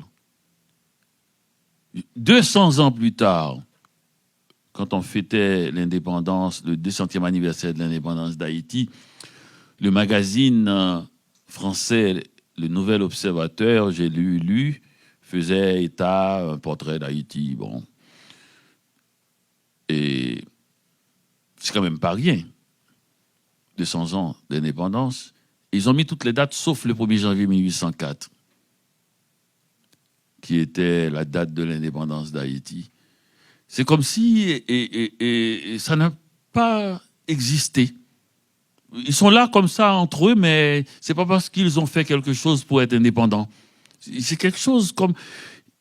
200 ans plus tard, quand on fêtait l'indépendance, le 200e anniversaire de l'indépendance d'Haïti, le magazine français, le Nouvel Observateur, j'ai lu, faisait état, un portrait d'Haïti, bon. Et c'est quand même pas rien. 200 ans d'indépendance. Ils ont mis toutes les dates sauf le 1er janvier 1804, qui était la date de l'indépendance d'Haïti. C'est comme si et ça n'a pas existé. Ils sont là comme ça entre eux, mais c'est pas parce qu'ils ont fait quelque chose pour être indépendants. C'est quelque chose comme...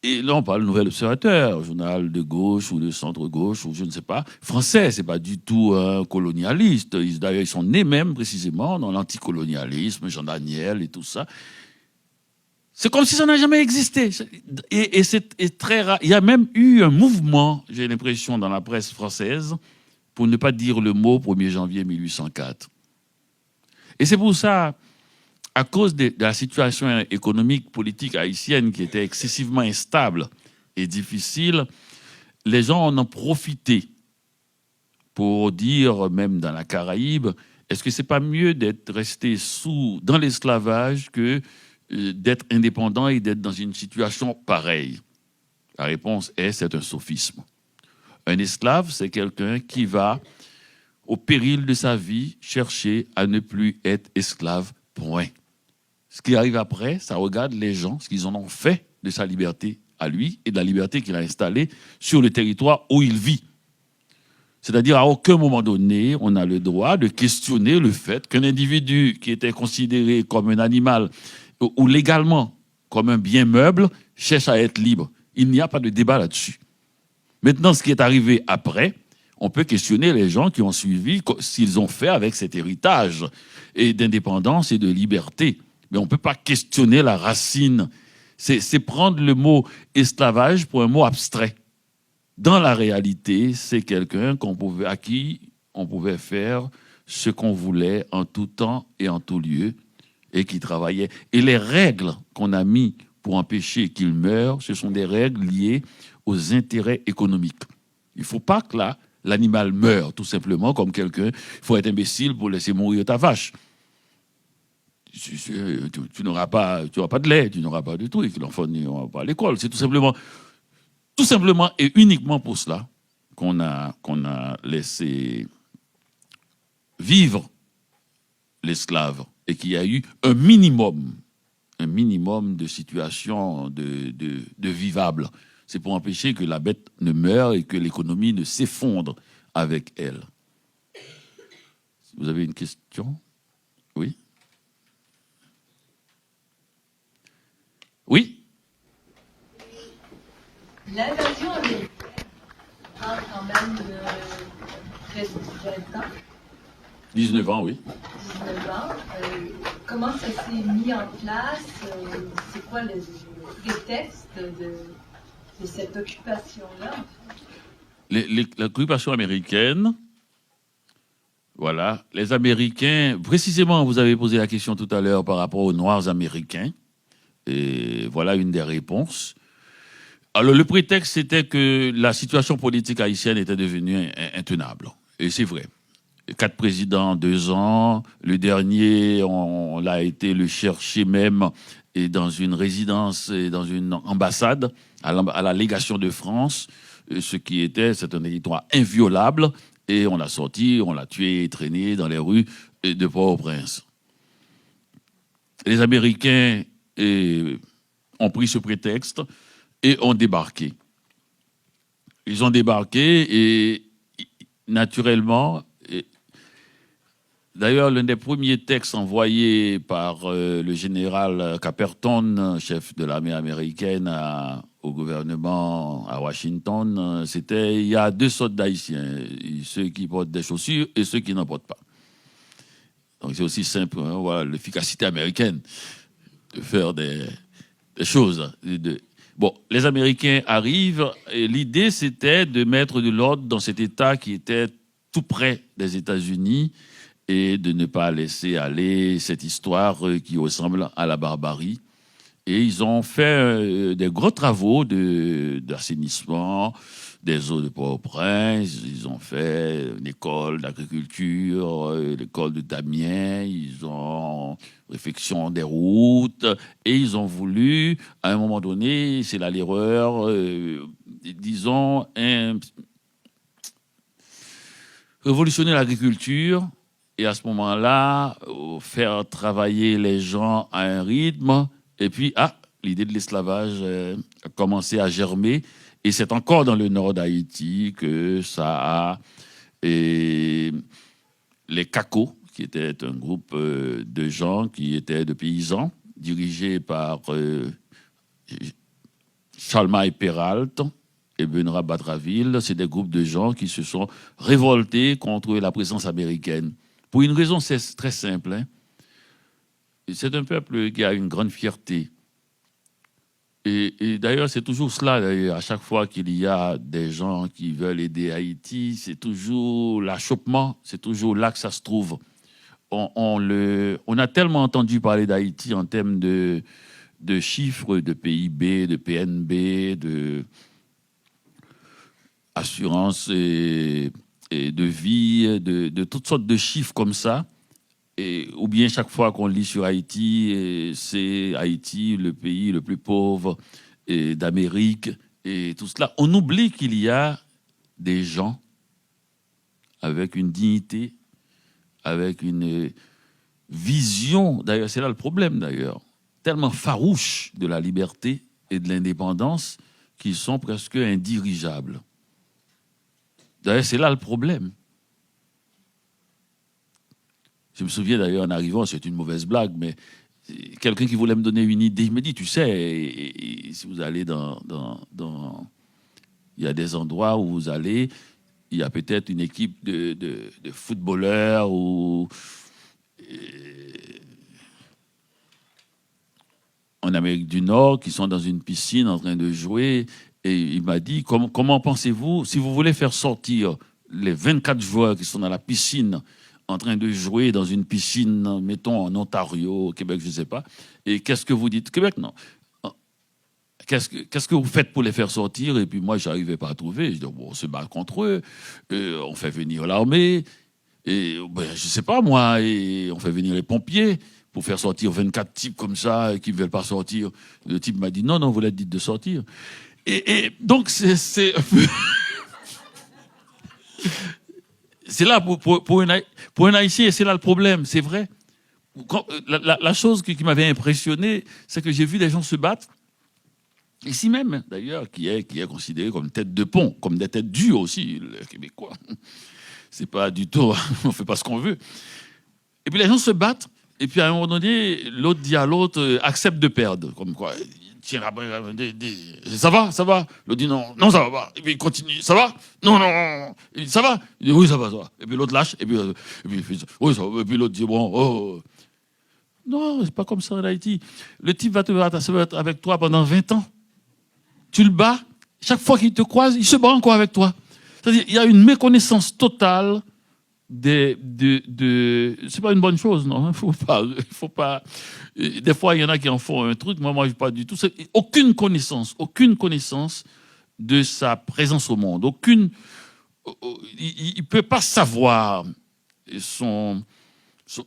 Et là, on parle Nouvel Observateur, journal de gauche ou de centre-gauche, ou je ne sais pas. Français, c'est pas du tout colonialiste. D'ailleurs, ils sont nés même précisément dans l'anticolonialisme, Jean Daniel et tout ça. C'est comme si ça n'a jamais existé. Et c'est très rare. Il y a même eu un mouvement, j'ai l'impression, dans la presse française, pour ne pas dire le mot 1er janvier 1804. Et c'est pour ça, à cause de la situation économique, politique haïtienne qui était excessivement instable et difficile, les gens en ont profité pour dire, même dans la Caraïbe, est-ce que c'est pas mieux d'être resté dans l'esclavage que d'être indépendant et d'être dans une situation pareille? La réponse est, c'est un sophisme. Un esclave, c'est quelqu'un qui va, au péril de sa vie, chercher à ne plus être esclave, point. Ce qui arrive après, ça regarde les gens, ce qu'ils en ont fait de sa liberté à lui et de la liberté qu'il a installée sur le territoire où il vit. C'est-à-dire, à aucun moment donné, on a le droit de questionner le fait qu'un individu qui était considéré comme un animal ou légalement comme un bien meuble cherche à être libre. Il n'y a pas de débat là-dessus. Maintenant, ce qui est arrivé après, on peut questionner les gens qui ont suivi s'ils ont fait avec cet héritage et d'indépendance et de liberté. Mais on ne peut pas questionner la racine. C'est prendre le mot esclavage pour un mot abstrait. Dans la réalité, c'est quelqu'un à qui on pouvait faire ce qu'on voulait en tout temps et en tout lieu et qui travaillait. Et les règles qu'on a mises pour empêcher qu'il meure, ce sont des règles liées aux intérêts économiques. Il ne faut pas que là, l'animal meure, tout simplement, comme quelqu'un. Il faut être imbécile pour laisser mourir ta vache. Tu n'auras pas de lait, tu n'auras pas de truc, l'enfant n'ira pas à l'école. C'est tout simplement et uniquement pour cela qu'on a laissé vivre l'esclave et qu'il y a eu un minimum de situations de vivables. C'est pour empêcher que la bête ne meure et que l'économie ne s'effondre avec elle. Vous avez une question? Oui? Oui? L'invasion américaine a quand même presque 20 ans, 19 ans, oui. 19 ans. Comment ça s'est mis en place? C'est quoi le prétexte de cette occupation-là? L'occupation américaine, voilà. Les Américains, précisément, vous avez posé la question tout à l'heure par rapport aux Noirs américains. Et voilà une des réponses. Alors, le prétexte, c'était que la situation politique haïtienne était devenue intenable. Et c'est vrai. 4 présidents en 2 ans. Le dernier, on l'a été le chercher même et dans une résidence et dans une ambassade à la légation de France. Ce qui était, c'est un territoire inviolable. Et on l'a sorti, on l'a tué et traîné dans les rues de Port-au-Prince. Les Américains ont pris ce prétexte et ont débarqué. Ils ont débarqué et naturellement, d'ailleurs, l'un des premiers textes envoyés par le général Caperton, chef de l'armée américaine au gouvernement à Washington, c'était il y a 2 sortes d'Haïtiens, ceux qui portent des chaussures et ceux qui n'en portent pas. Donc c'est aussi simple, hein, voilà, l'efficacité américaine de faire des choses. Bon, les Américains arrivent et l'idée c'était de mettre de l'ordre dans cet État qui était tout près des États-Unis et de ne pas laisser aller cette histoire qui ressemble à la barbarie. Et ils ont fait des gros travaux d'assainissement des eaux de Port-au-Prince. Ils ont fait une école d'agriculture, l'école de Damien. Ils ont réfection des routes. Et ils ont voulu, à un moment donné, c'est là l'erreur, disons, révolutionner l'agriculture. Et à ce moment-là, faire travailler les gens à un rythme. Et puis, l'idée de l'esclavage a commencé à germer. Et c'est encore dans le nord d'Haïti que ça a... Et les Cacos, qui étaient un groupe de gens qui étaient de paysans, dirigés par Chalma et Peralt et Benra Batraville. C'est des groupes de gens qui se sont révoltés contre la présence américaine. Pour une raison très simple. Hein. C'est un peuple qui a une grande fierté. Et d'ailleurs, c'est toujours cela. À chaque fois qu'il y a des gens qui veulent aider Haïti, c'est toujours l'achoppement, c'est toujours là que ça se trouve. On a tellement entendu parler d'Haïti en termes de chiffres, de PIB, de PNB, de assurance et de vie, de toutes sortes de chiffres comme ça. Ou bien chaque fois qu'on lit sur Haïti, c'est Haïti, le pays le plus pauvre d'Amérique, et tout cela. On oublie qu'il y a des gens avec une dignité, avec une vision, d'ailleurs c'est là le problème d'ailleurs, tellement farouche de la liberté et de l'indépendance qu'ils sont presque indirigeables. D'ailleurs c'est là le problème. Je me souviens d'ailleurs en arrivant, c'est une mauvaise blague, mais quelqu'un qui voulait me donner une idée, il me dit, tu sais, si vous allez il y a des endroits où vous allez, il y a peut-être une équipe de footballeurs ou en Amérique du Nord qui sont dans une piscine en train de jouer. Et il m'a dit, comment pensez-vous, si vous voulez faire sortir les 24 joueurs qui sont dans la piscine en train de jouer dans une piscine, mettons en Ontario, au Québec, je ne sais pas. Et qu'est-ce que vous dites? Québec, non. Qu'est-ce que vous faites pour les faire sortir? Et puis moi, je n'arrivais pas à trouver. Je dis, bon, on se bat contre eux, on fait venir l'armée, et je ne sais pas moi, et on fait venir les pompiers pour faire sortir 24 types comme ça qui ne veulent pas sortir. Le type m'a dit, non, vous leur dites de sortir. Et donc, c'est un peu... C'est là, pour un Haïtien, c'est là le problème, c'est vrai. La chose qui m'avait impressionné, c'est que j'ai vu des gens se battre, ici même, d'ailleurs, qui est considéré comme tête de pont, comme des têtes dures aussi, les Québécois. c'est pas du tout, on fait pas ce qu'on veut. Et puis les gens se battent, et puis à un moment donné, l'autre dit à l'autre, accepte de perdre. Comme quoi, tiens, ça va. L'autre dit non, ça va pas. Et puis il continue, ça va? Non. Il dit, ça va? Il dit oui, ça va. Et puis l'autre lâche, et puis oui, ça va. Et puis l'autre dit bon, oh. Non, c'est pas comme ça en Haïti. Le type va te battre avec toi pendant 20 ans. Tu le bats, chaque fois qu'il te croise, il se bat encore avec toi. C'est-à-dire, il y a une méconnaissance totale c'est pas une bonne chose, non? Faut pas. Des fois, il y en a qui en font un truc, moi, je pas du tout. C'est aucune connaissance de sa présence au monde. Il peut pas savoir son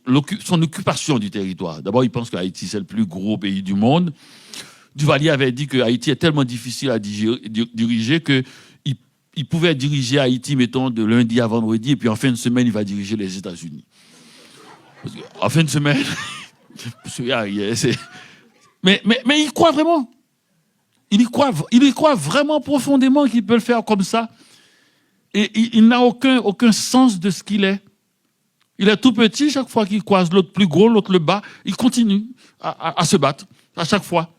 occupation du territoire. D'abord, il pense qu'Haïti, c'est le plus gros pays du monde. Duvalier avait dit que Haïti est tellement difficile à diriger que il pouvait diriger Haïti, mettons, de lundi à vendredi, et puis en fin de semaine, il va diriger les États-Unis. En fin de semaine, mais il croit vraiment. Il y croit vraiment profondément qu'il peut le faire comme ça. Et il n'a aucun sens de ce qu'il est. Il est tout petit, chaque fois qu'il croise l'autre plus gros, l'autre le bat, il continue à se battre, à chaque fois.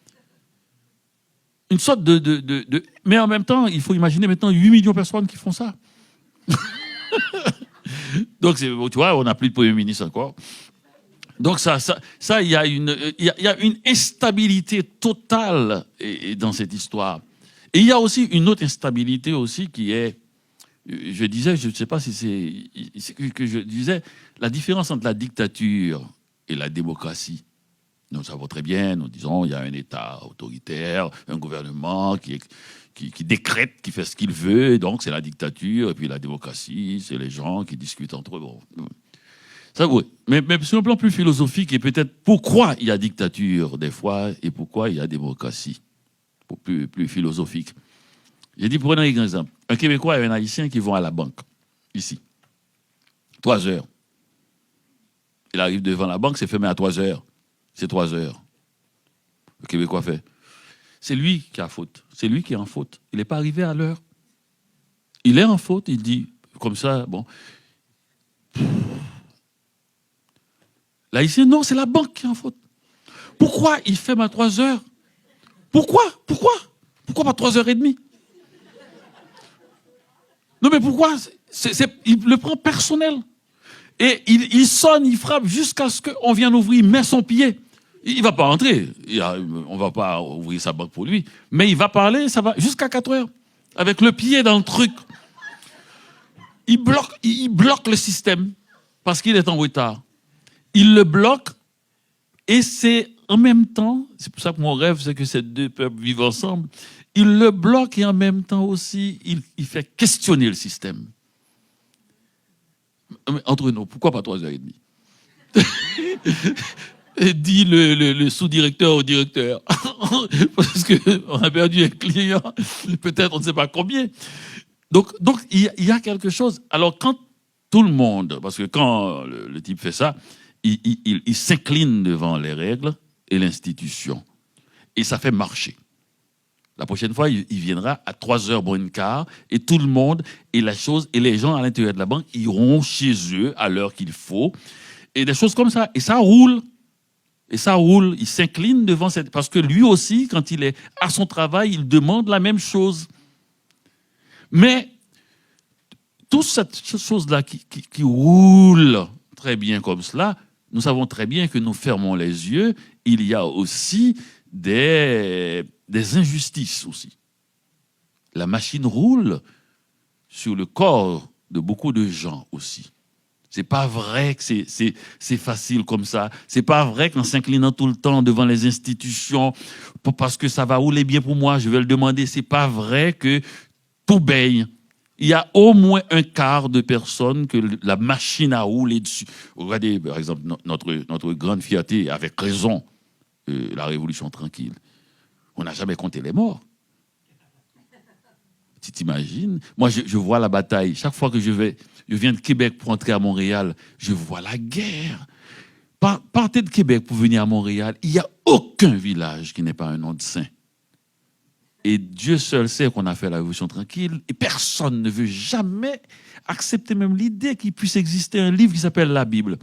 Une sorte Mais en même temps, il faut imaginer maintenant 8 millions de personnes qui font ça. Donc, tu vois, on n'a plus de Premier ministre encore. Donc, il y a une instabilité totale dans cette histoire. Et il y a aussi une autre instabilité aussi qui est, je disais, je ne sais pas si c'est que je disais, la différence entre la dictature et la démocratie. Nous savons très bien, nous disons, il y a un État autoritaire, un gouvernement qui décrète, qui fait ce qu'il veut, et donc c'est la dictature, et puis la démocratie, c'est les gens qui discutent entre eux. Bon. Ça, oui. Mais sur un plan plus philosophique, et peut-être pourquoi il y a dictature des fois, et pourquoi il y a démocratie, plus philosophique. J'ai dit, prenons un exemple. Un Québécois et un Haïtien qui vont à la banque, ici. 3 heures. Il arrive devant la banque, c'est fermé à 3 heures. C'est 3 heures. Le Québécois fait. C'est lui qui a faute. C'est lui qui est en faute. Il n'est pas arrivé à l'heure. Il est en faute. Il dit, comme ça, bon. L'Haïtien, non, c'est la banque qui est en faute. Pourquoi il ferme à 3 heures? Pourquoi pas 3h30? Non, mais pourquoi? Il le prend personnel. Et il sonne, il frappe jusqu'à ce qu'on vienne ouvrir, il met son pied. Il ne va pas entrer. On ne va pas ouvrir sa banque pour lui. Mais il va parler, ça va jusqu'à 4 heures. Avec le pied dans le truc. Il bloque le système parce qu'il est en retard. Il le bloque et c'est en même temps, c'est pour ça que mon rêve, c'est que ces deux peuples vivent ensemble. Il le bloque et en même temps aussi, il fait questionner le système. Entre nous, pourquoi pas 3h30? Dit le sous-directeur au directeur. Parce qu'on a perdu un client, peut-être on ne sait pas combien. Donc il y a quelque chose. Alors quand tout le monde, parce que quand le type fait ça, il s'incline devant les règles et l'institution. Et ça fait marcher. La prochaine fois, il viendra à 3h moins le quart et tout le monde et les gens à l'intérieur de la banque iront chez eux à l'heure qu'il faut et des choses comme ça. Et ça roule. Il s'incline devant cette... Parce que lui aussi, quand il est à son travail, il demande la même chose. Mais toute cette chose-là qui roule très bien comme cela, nous savons très bien que nous fermons les yeux. Il y a aussi des injustices aussi. La machine roule sur le corps de beaucoup de gens aussi. C'est pas vrai que c'est facile comme ça. C'est pas vrai qu'en s'inclinant tout le temps devant les institutions, parce que ça va rouler bien pour moi, je vais le demander. C'est pas vrai que tout baigne. Il y a au moins un quart de personnes que la machine a roulé dessus. Regardez, par exemple, notre grande fierté, avec raison, la Révolution tranquille. On n'a jamais compté les morts. Tu t'imagines? Moi, je vois la bataille. Chaque fois que je viens de Québec pour entrer à Montréal, je vois la guerre. Partez de Québec pour venir à Montréal, il n'y a aucun village qui n'ait pas un nom de saint. Et Dieu seul sait qu'on a fait la Révolution tranquille. Et personne ne veut jamais accepter même l'idée qu'il puisse exister un livre qui s'appelle la Bible.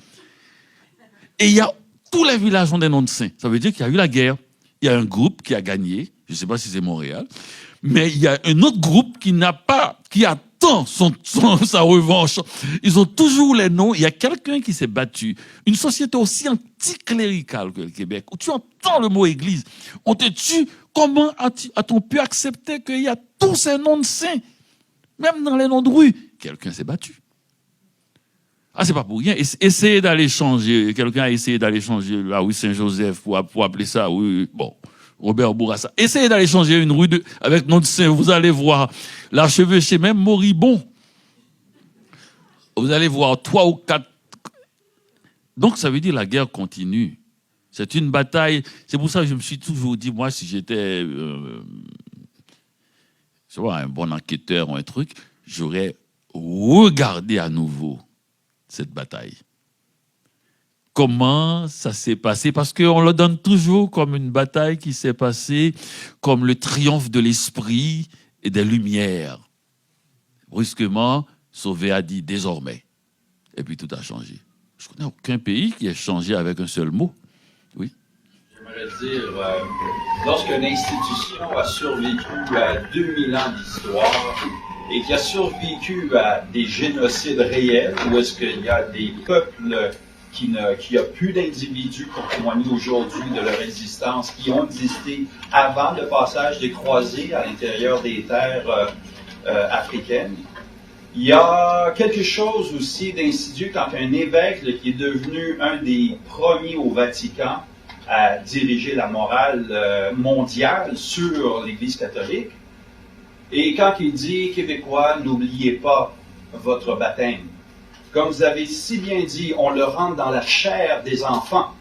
Et il y a tous les villages ont des noms de saints. Ça veut dire qu'il y a eu la guerre. Il y a un groupe qui a gagné. Je ne sais pas si c'est Montréal. Mais il y a un autre groupe qui n'a pas, qui attend sa revanche. Ils ont toujours les noms. Il y a quelqu'un qui s'est battu. Une société aussi anticléricale que le Québec, où tu entends le mot église. On te tue. Comment a-t-on pu accepter qu'il y a tous ces noms de saints? Même dans les noms de rue. Quelqu'un s'est battu. Ah, c'est pas pour rien. Essayez d'aller changer. Quelqu'un a essayé d'aller changer la rue Saint-Joseph pour appeler ça, oui, bon. Robert Bourassa. Essayez d'aller changer une rue avec nom de saint. Vous allez voir l'archevêché, même moribond. Vous allez voir 3 ou 4. Donc, ça veut dire la guerre continue. C'est une bataille. C'est pour ça que je me suis toujours dit, moi, si j'étais un bon enquêteur ou un truc, j'aurais regardé à nouveau cette bataille. Comment ça s'est passé? Parce qu'on le donne toujours comme une bataille qui s'est passée, comme le triomphe de l'esprit et des lumières. Brusquement, Sauvé a dit désormais. Et puis tout a changé. Je ne connais aucun pays qui ait changé avec un seul mot. Oui. J'aimerais dire, lorsqu'une institution a survécu à 2000 ans d'histoire et qui a survécu à des génocides réels, où est-ce qu'il y a des peuples qui a plus d'individus pour témoigner aujourd'hui de leur existence, qui ont existé avant le passage des croisés à l'intérieur des terres africaines. Il y a quelque chose aussi d'insidieux quand un évêque qui est devenu un des premiers au Vatican à diriger la morale mondiale sur l'Église catholique, et quand il dit « Québécois, n'oubliez pas votre baptême », comme vous avez si bien dit, on le rentre dans la chair des enfants.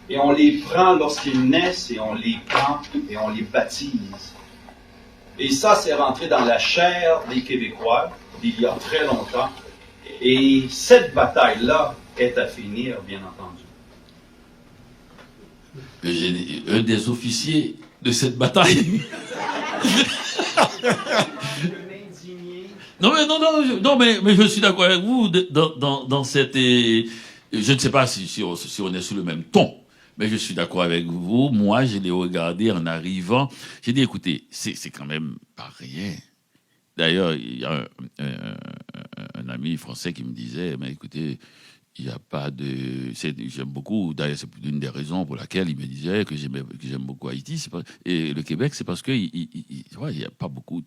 Et on les prend lorsqu'ils naissent, et on les prend et on les baptise. Et ça, c'est rentré dans la chair des Québécois d'il y a très longtemps. Et cette bataille-là est à finir, bien entendu. J'ai un des officiers de cette bataille. Non, mais je suis d'accord avec vous dans cette. Je ne sais pas si on est sur le même ton, mais je suis d'accord avec vous. Moi, je l'ai regardé en arrivant. J'ai dit, écoutez, c'est quand même pas rien. D'ailleurs, il y a un ami français qui me disait, mais écoutez, il n'y a pas de. J'aime beaucoup. D'ailleurs, c'est une des raisons pour laquelle il me disait que j'aime beaucoup Haïti. Et le Québec, c'est parce qu'il n'y a pas beaucoup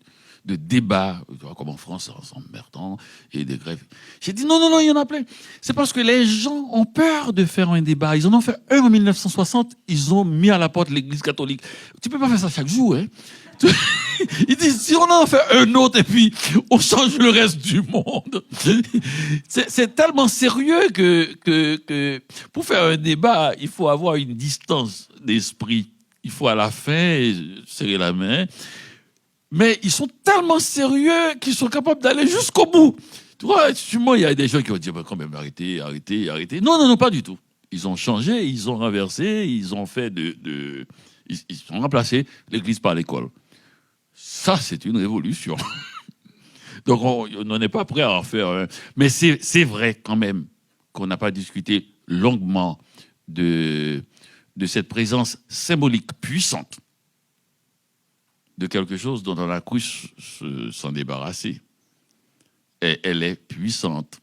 de débats, comme en France, c'est emmerdant, et des grèves. J'ai dit non, il y en a plein. C'est parce que les gens ont peur de faire un débat. Ils en ont fait un en 1960, ils ont mis à la porte l'Église catholique. Tu peux pas faire ça chaque jour, hein. Ils disent, si on en fait un autre et puis on change le reste du monde. C'est tellement sérieux que pour faire un débat, il faut avoir une distance d'esprit. Il faut à la fin serrer la main. Mais ils sont tellement sérieux qu'ils sont capables d'aller jusqu'au bout. Tu vois, sûrement, il y a des gens qui vont dire, quand même, arrêtez. Non, pas du tout. Ils ont changé, ils ont renversé, ils ont fait ils ont remplacé l'église par l'école. Ça, c'est une révolution. Donc, on n'est pas prêt à en faire un. Mais c'est vrai, quand même, qu'on n'a pas discuté longuement de cette présence symbolique puissante de quelque chose dont on a cru s'en débarrasser. Et elle est puissante.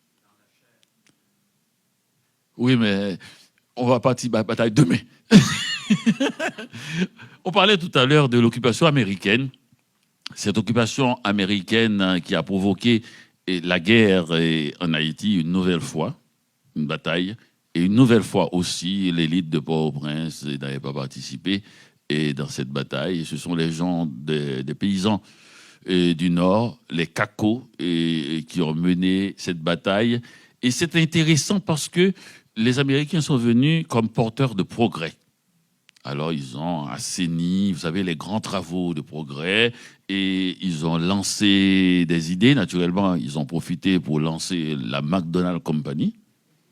Oui, mais on va partir à la bataille demain. On parlait tout à l'heure de l'occupation américaine. Cette occupation américaine qui a provoqué la guerre en Haïti une nouvelle fois, une bataille, et une nouvelle fois aussi l'élite de Port-au-Prince n'avait pas participé. Et dans cette bataille, ce sont les gens des paysans du Nord, les Cacos, qui ont mené cette bataille. Et c'est intéressant parce que les Américains sont venus comme porteurs de progrès. Alors, ils ont assaini, vous savez, les grands travaux de progrès et ils ont lancé des idées. Naturellement, ils ont profité pour lancer la McDonald's Company.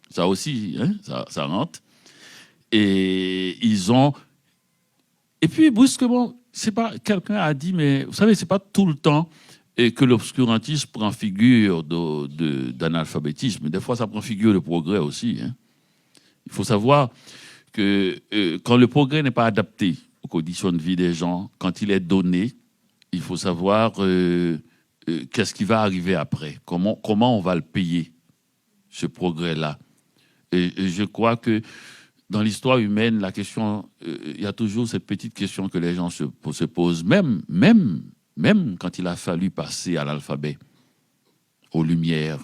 Ça aussi, hein, ça rentre. Et ils ont... Et puis, brusquement, c'est pas, quelqu'un a dit, mais vous savez, c'est pas tout le temps et que l'obscurantisme prend figure d'analphabétisme. Des fois, ça prend figure de progrès aussi. Hein. Il faut savoir que quand le progrès n'est pas adapté aux conditions de vie des gens, quand il est donné, il faut savoir qu'est-ce qui va arriver après, comment on va le payer, ce progrès-là. Et je crois que dans l'histoire humaine, la question, il y a toujours cette petite question que les gens se posent, même quand il a fallu passer à l'alphabet, aux lumières.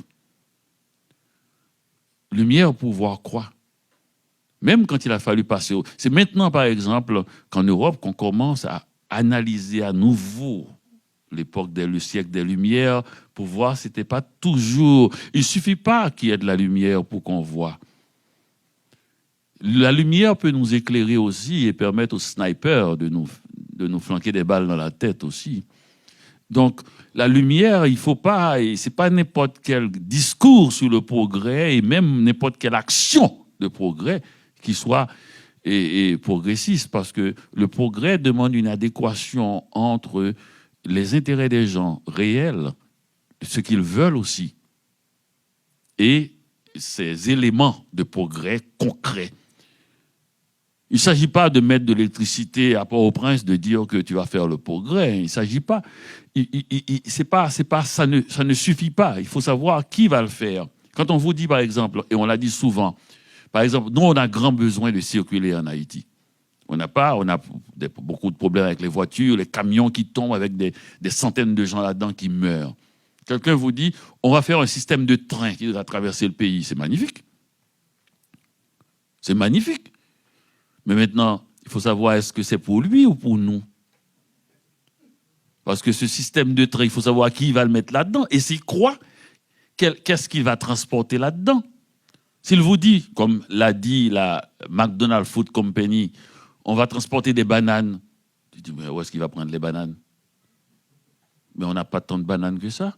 Lumière pour voir quoi? Même quand il a fallu passer au... C'est maintenant, par exemple, qu'en Europe, qu'on commence à analyser à nouveau l'époque le siècle des Lumières pour voir si c'était pas toujours... Il ne suffit pas qu'il y ait de la lumière pour qu'on voie. La lumière peut nous éclairer aussi et permettre aux snipers de nous flanquer des balles dans la tête aussi. Donc, la lumière, il faut pas... Et c'est pas n'importe quel discours sur le progrès et même n'importe quelle action de progrès qui soit et progressiste, parce que le progrès demande une adéquation entre les intérêts des gens réels, ce qu'ils veulent aussi, et ces éléments de progrès concrets. Il ne s'agit pas de mettre de l'électricité à Port-au-Prince, de dire que tu vas faire le progrès. Il ne s'agit pas. Ça ne suffit pas. Il faut savoir qui va le faire. Quand on vous dit, par exemple, et on l'a dit souvent, par exemple, nous, on a grand besoin de circuler en Haïti. On a beaucoup de problèmes avec les voitures, les camions qui tombent avec des centaines de gens là-dedans qui meurent. Quelqu'un vous dit, on va faire un système de train qui va traverser le pays. C'est magnifique. C'est magnifique. Mais maintenant, il faut savoir, est-ce que c'est pour lui ou pour nous? Parce que ce système de train, il faut savoir qui va le mettre là-dedans. Et s'il croit, qu'est-ce qu'il va transporter là-dedans? S'il vous dit, comme l'a dit la McDonald's Food Company, on va transporter des bananes. Tu dis, mais où est-ce qu'il va prendre les bananes? Mais on n'a pas tant de bananes que ça.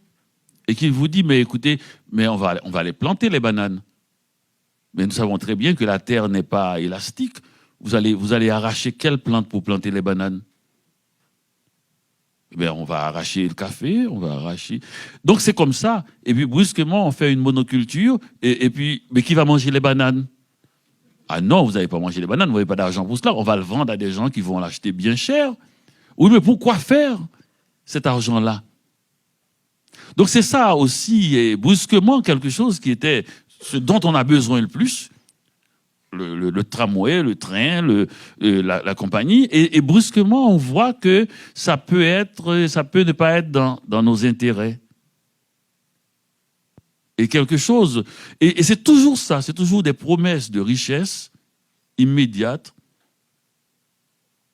Et qu'il vous dit, mais écoutez, mais on va les planter, les bananes. Mais nous savons très bien que la terre n'est pas élastique. Vous allez arracher quelle plante pour planter les bananes? Eh bien, on va arracher le café, on va arracher... Donc, c'est comme ça. Et puis, brusquement, on fait une monoculture. Et puis, mais qui va manger les bananes? Ah non, vous n'allez pas manger les bananes, vous n'avez pas d'argent pour cela. On va le vendre à des gens qui vont l'acheter bien cher. Oui, mais pourquoi faire cet argent-là? Donc, c'est ça aussi, et brusquement, quelque chose qui était ce dont on a besoin le plus. Le tramway, le train, la compagnie, et brusquement on voit que ça peut ne pas être dans nos intérêts. Et quelque chose, et c'est toujours ça, c'est toujours des promesses de richesse immédiate,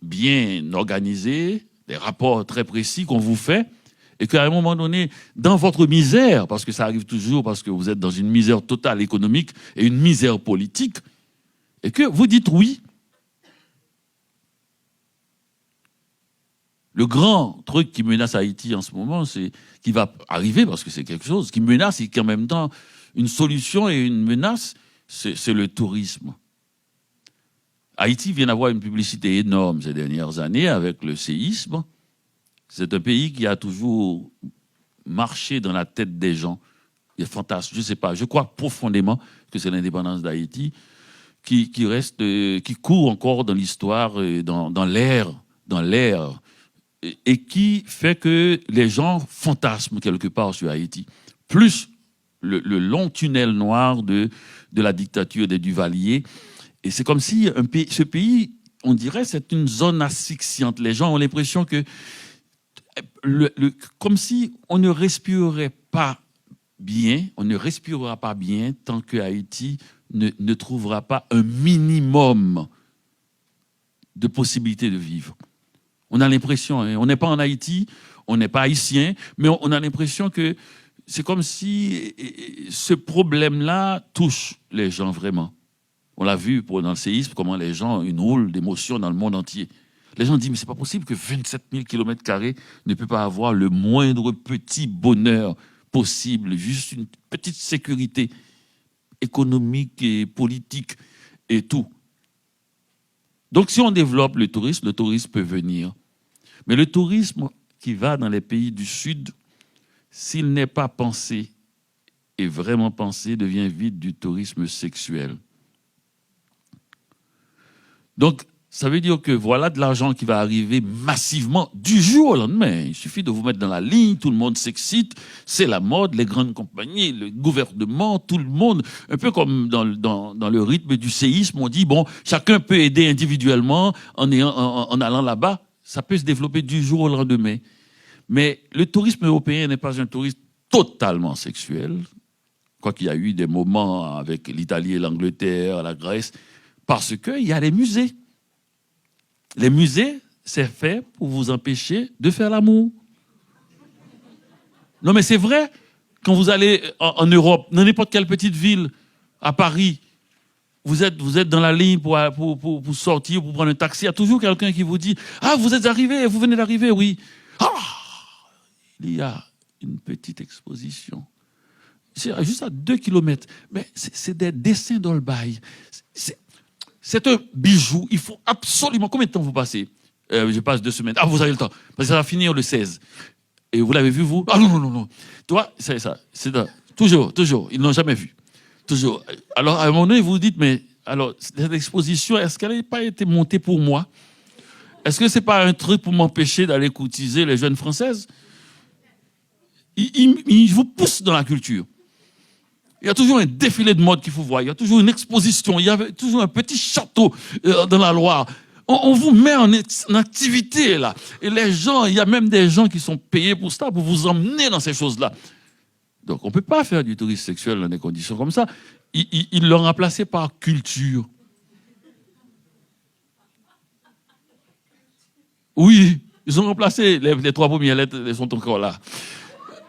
bien organisées, des rapports très précis qu'on vous fait, et qu'à un moment donné, dans votre misère, parce que ça arrive toujours, parce que vous êtes dans une misère totale économique et une misère politique, et que vous dites oui. Le grand truc qui menace Haïti en ce moment, c'est qui va arriver, parce que c'est quelque chose qui menace et qui en même temps une solution et une menace, c'est le tourisme. Haïti vient d'avoir une publicité énorme ces dernières années avec le séisme. C'est un pays qui a toujours marché dans la tête des gens. Il est fantastique, je ne sais pas, je crois profondément que c'est l'indépendance d'Haïti qui court encore dans l'histoire, dans l'air, et qui fait que les gens fantasment quelque part sur Haïti. Plus le long tunnel noir de la dictature des Duvalier. Et c'est comme si ce pays, on dirait, c'est une zone asphyxiante. Les gens ont l'impression que, comme si on ne respirerait pas bien, on ne respirera pas bien tant que Haïti ne trouvera pas un minimum de possibilités de vivre. On a l'impression, hein, on n'est pas en Haïti, on n'est pas haïtien, mais on a l'impression que c'est comme si ce problème-là touche les gens vraiment. On l'a vu dans le séisme, comment les gens ont une houle d'émotions dans le monde entier. Les gens disent, mais c'est pas possible que 27 000 km² ne peut pas avoir le moindre petit bonheur possible, juste une petite sécurité économique et politique et tout. Donc, si on développe le tourisme peut venir. Mais le tourisme qui va dans les pays du Sud, s'il n'est pas pensé et vraiment pensé, devient vite du tourisme sexuel. Donc, ça veut dire que voilà de l'argent qui va arriver massivement du jour au lendemain. Il suffit de vous mettre dans la ligne, tout le monde s'excite, c'est la mode, les grandes compagnies, le gouvernement, tout le monde, un peu comme dans le rythme du séisme, on dit, bon, chacun peut aider individuellement en allant là-bas, ça peut se développer du jour au lendemain. Mais le tourisme européen n'est pas un tourisme totalement sexuel, quoiqu'il y a eu des moments avec l'Italie et l'Angleterre, la Grèce, parce qu'il y a les musées. Les musées, c'est fait pour vous empêcher de faire l'amour. Non, mais c'est vrai. Quand vous allez en Europe, dans n'importe quelle petite ville, à Paris, vous êtes dans la ligne pour sortir, pour prendre un taxi, il y a toujours quelqu'un qui vous dit « Ah, vous êtes arrivé, vous venez d'arriver, oui. » Ah, il y a une petite exposition. C'est juste à 2 kilomètres. Mais c'est des dessins d'Holbein. C'est un bijou. Il faut absolument... Combien de temps vous passez? Je passe 2 semaines. Ah, vous avez le temps. Parce que ça va finir le 16. Et vous l'avez vu, vous? Ah non. Toi, c'est ça. C'est toujours. Ils n'ont jamais vu. Toujours. Alors, à un moment donné, vous vous dites, mais alors, cette exposition, est-ce qu'elle n'a pas été montée pour moi? Est-ce que ce n'est pas un truc pour m'empêcher d'aller courtiser les jeunes françaises? Ils vous poussent dans la culture. Il y a toujours un défilé de mode qu'il faut voir. Il y a toujours une exposition. Il y a toujours un petit château dans la Loire. On vous met en activité, là. Et les gens, il y a même des gens qui sont payés pour ça, pour vous emmener dans ces choses-là. Donc, on ne peut pas faire du tourisme sexuel dans des conditions comme ça. Ils l'ont remplacé par culture. Oui, ils ont remplacé les 3 premières lettres, elles sont encore là.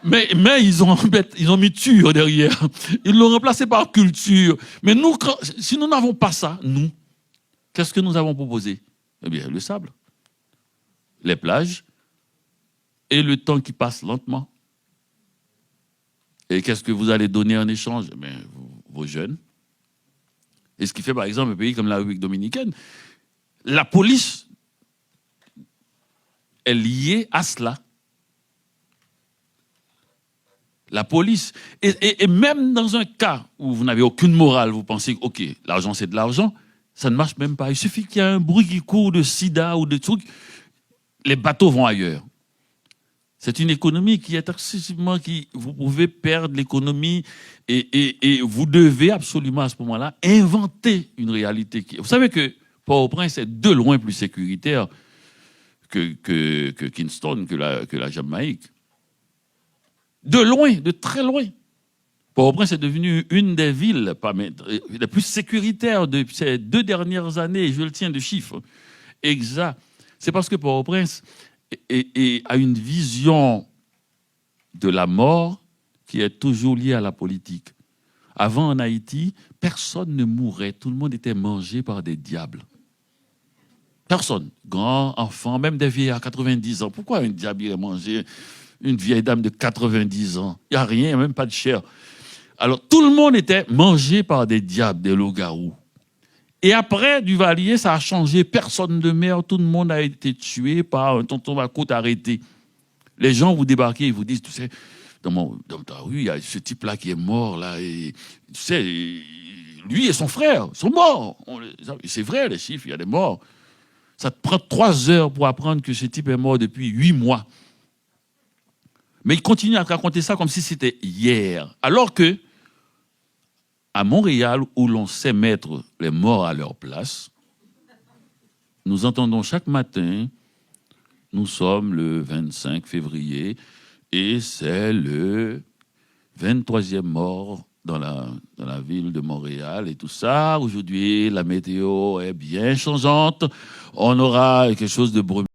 Mais ils ont mis tur derrière. Ils l'ont remplacé par culture. Mais nous, si nous n'avons pas ça, nous, qu'est-ce que nous avons proposé? Eh bien, le sable, les plages et le temps qui passe lentement. Et qu'est-ce que vous allez donner en échange? Eh bien, vos jeunes. Et ce qui fait, par exemple, un pays comme la République dominicaine, la police est liée à cela. La police. Et même dans un cas où vous n'avez aucune morale, vous pensez que, OK, l'argent, c'est de l'argent, ça ne marche même pas. Il suffit qu'il y ait un bruit qui court de sida ou de trucs, les bateaux vont ailleurs. C'est une économie qui est excessivement... vous pouvez perdre l'économie et vous devez absolument à ce moment-là inventer une réalité. Vous savez que Port-au-Prince est de loin plus sécuritaire que Kingston, que la Jamaïque. De loin, de très loin. Port-au-Prince est devenu une des villes les plus sécuritaires de ces 2 dernières années. Je le tiens de chiffres exacts. C'est parce que Port-au-Prince a une vision de la mort qui est toujours liée à la politique. Avant, en Haïti, personne ne mourait. Tout le monde était mangé par des diables. Personne. Grands, enfants, même des vieillards à 90 ans. Pourquoi un diable irait manger une vieille dame de 90 ans? Il n'y a rien, même pas de chair. Alors, tout le monde était mangé par des diables, des loups-garous. Et après, Duvalier, ça a changé. Personne ne meurt. Tout le monde a été tué par un tonton Macoute arrêté. Les gens vous débarquez, ils vous disent, tu sais, dans ta rue, il y a ce type-là qui est mort, là. Et, tu sais, lui et son frère sont morts. C'est vrai, les chiffres, il y a des morts. Ça te prend 3 heures pour apprendre que ce type est mort depuis 8 mois. Mais il continue à raconter ça comme si c'était hier. Alors que, à Montréal, où l'on sait mettre les morts à leur place, nous entendons chaque matin, nous sommes le 25 février, et c'est le 23e mort dans la ville de Montréal et tout ça. Aujourd'hui, la météo est bien changeante. On aura quelque chose de brumeux.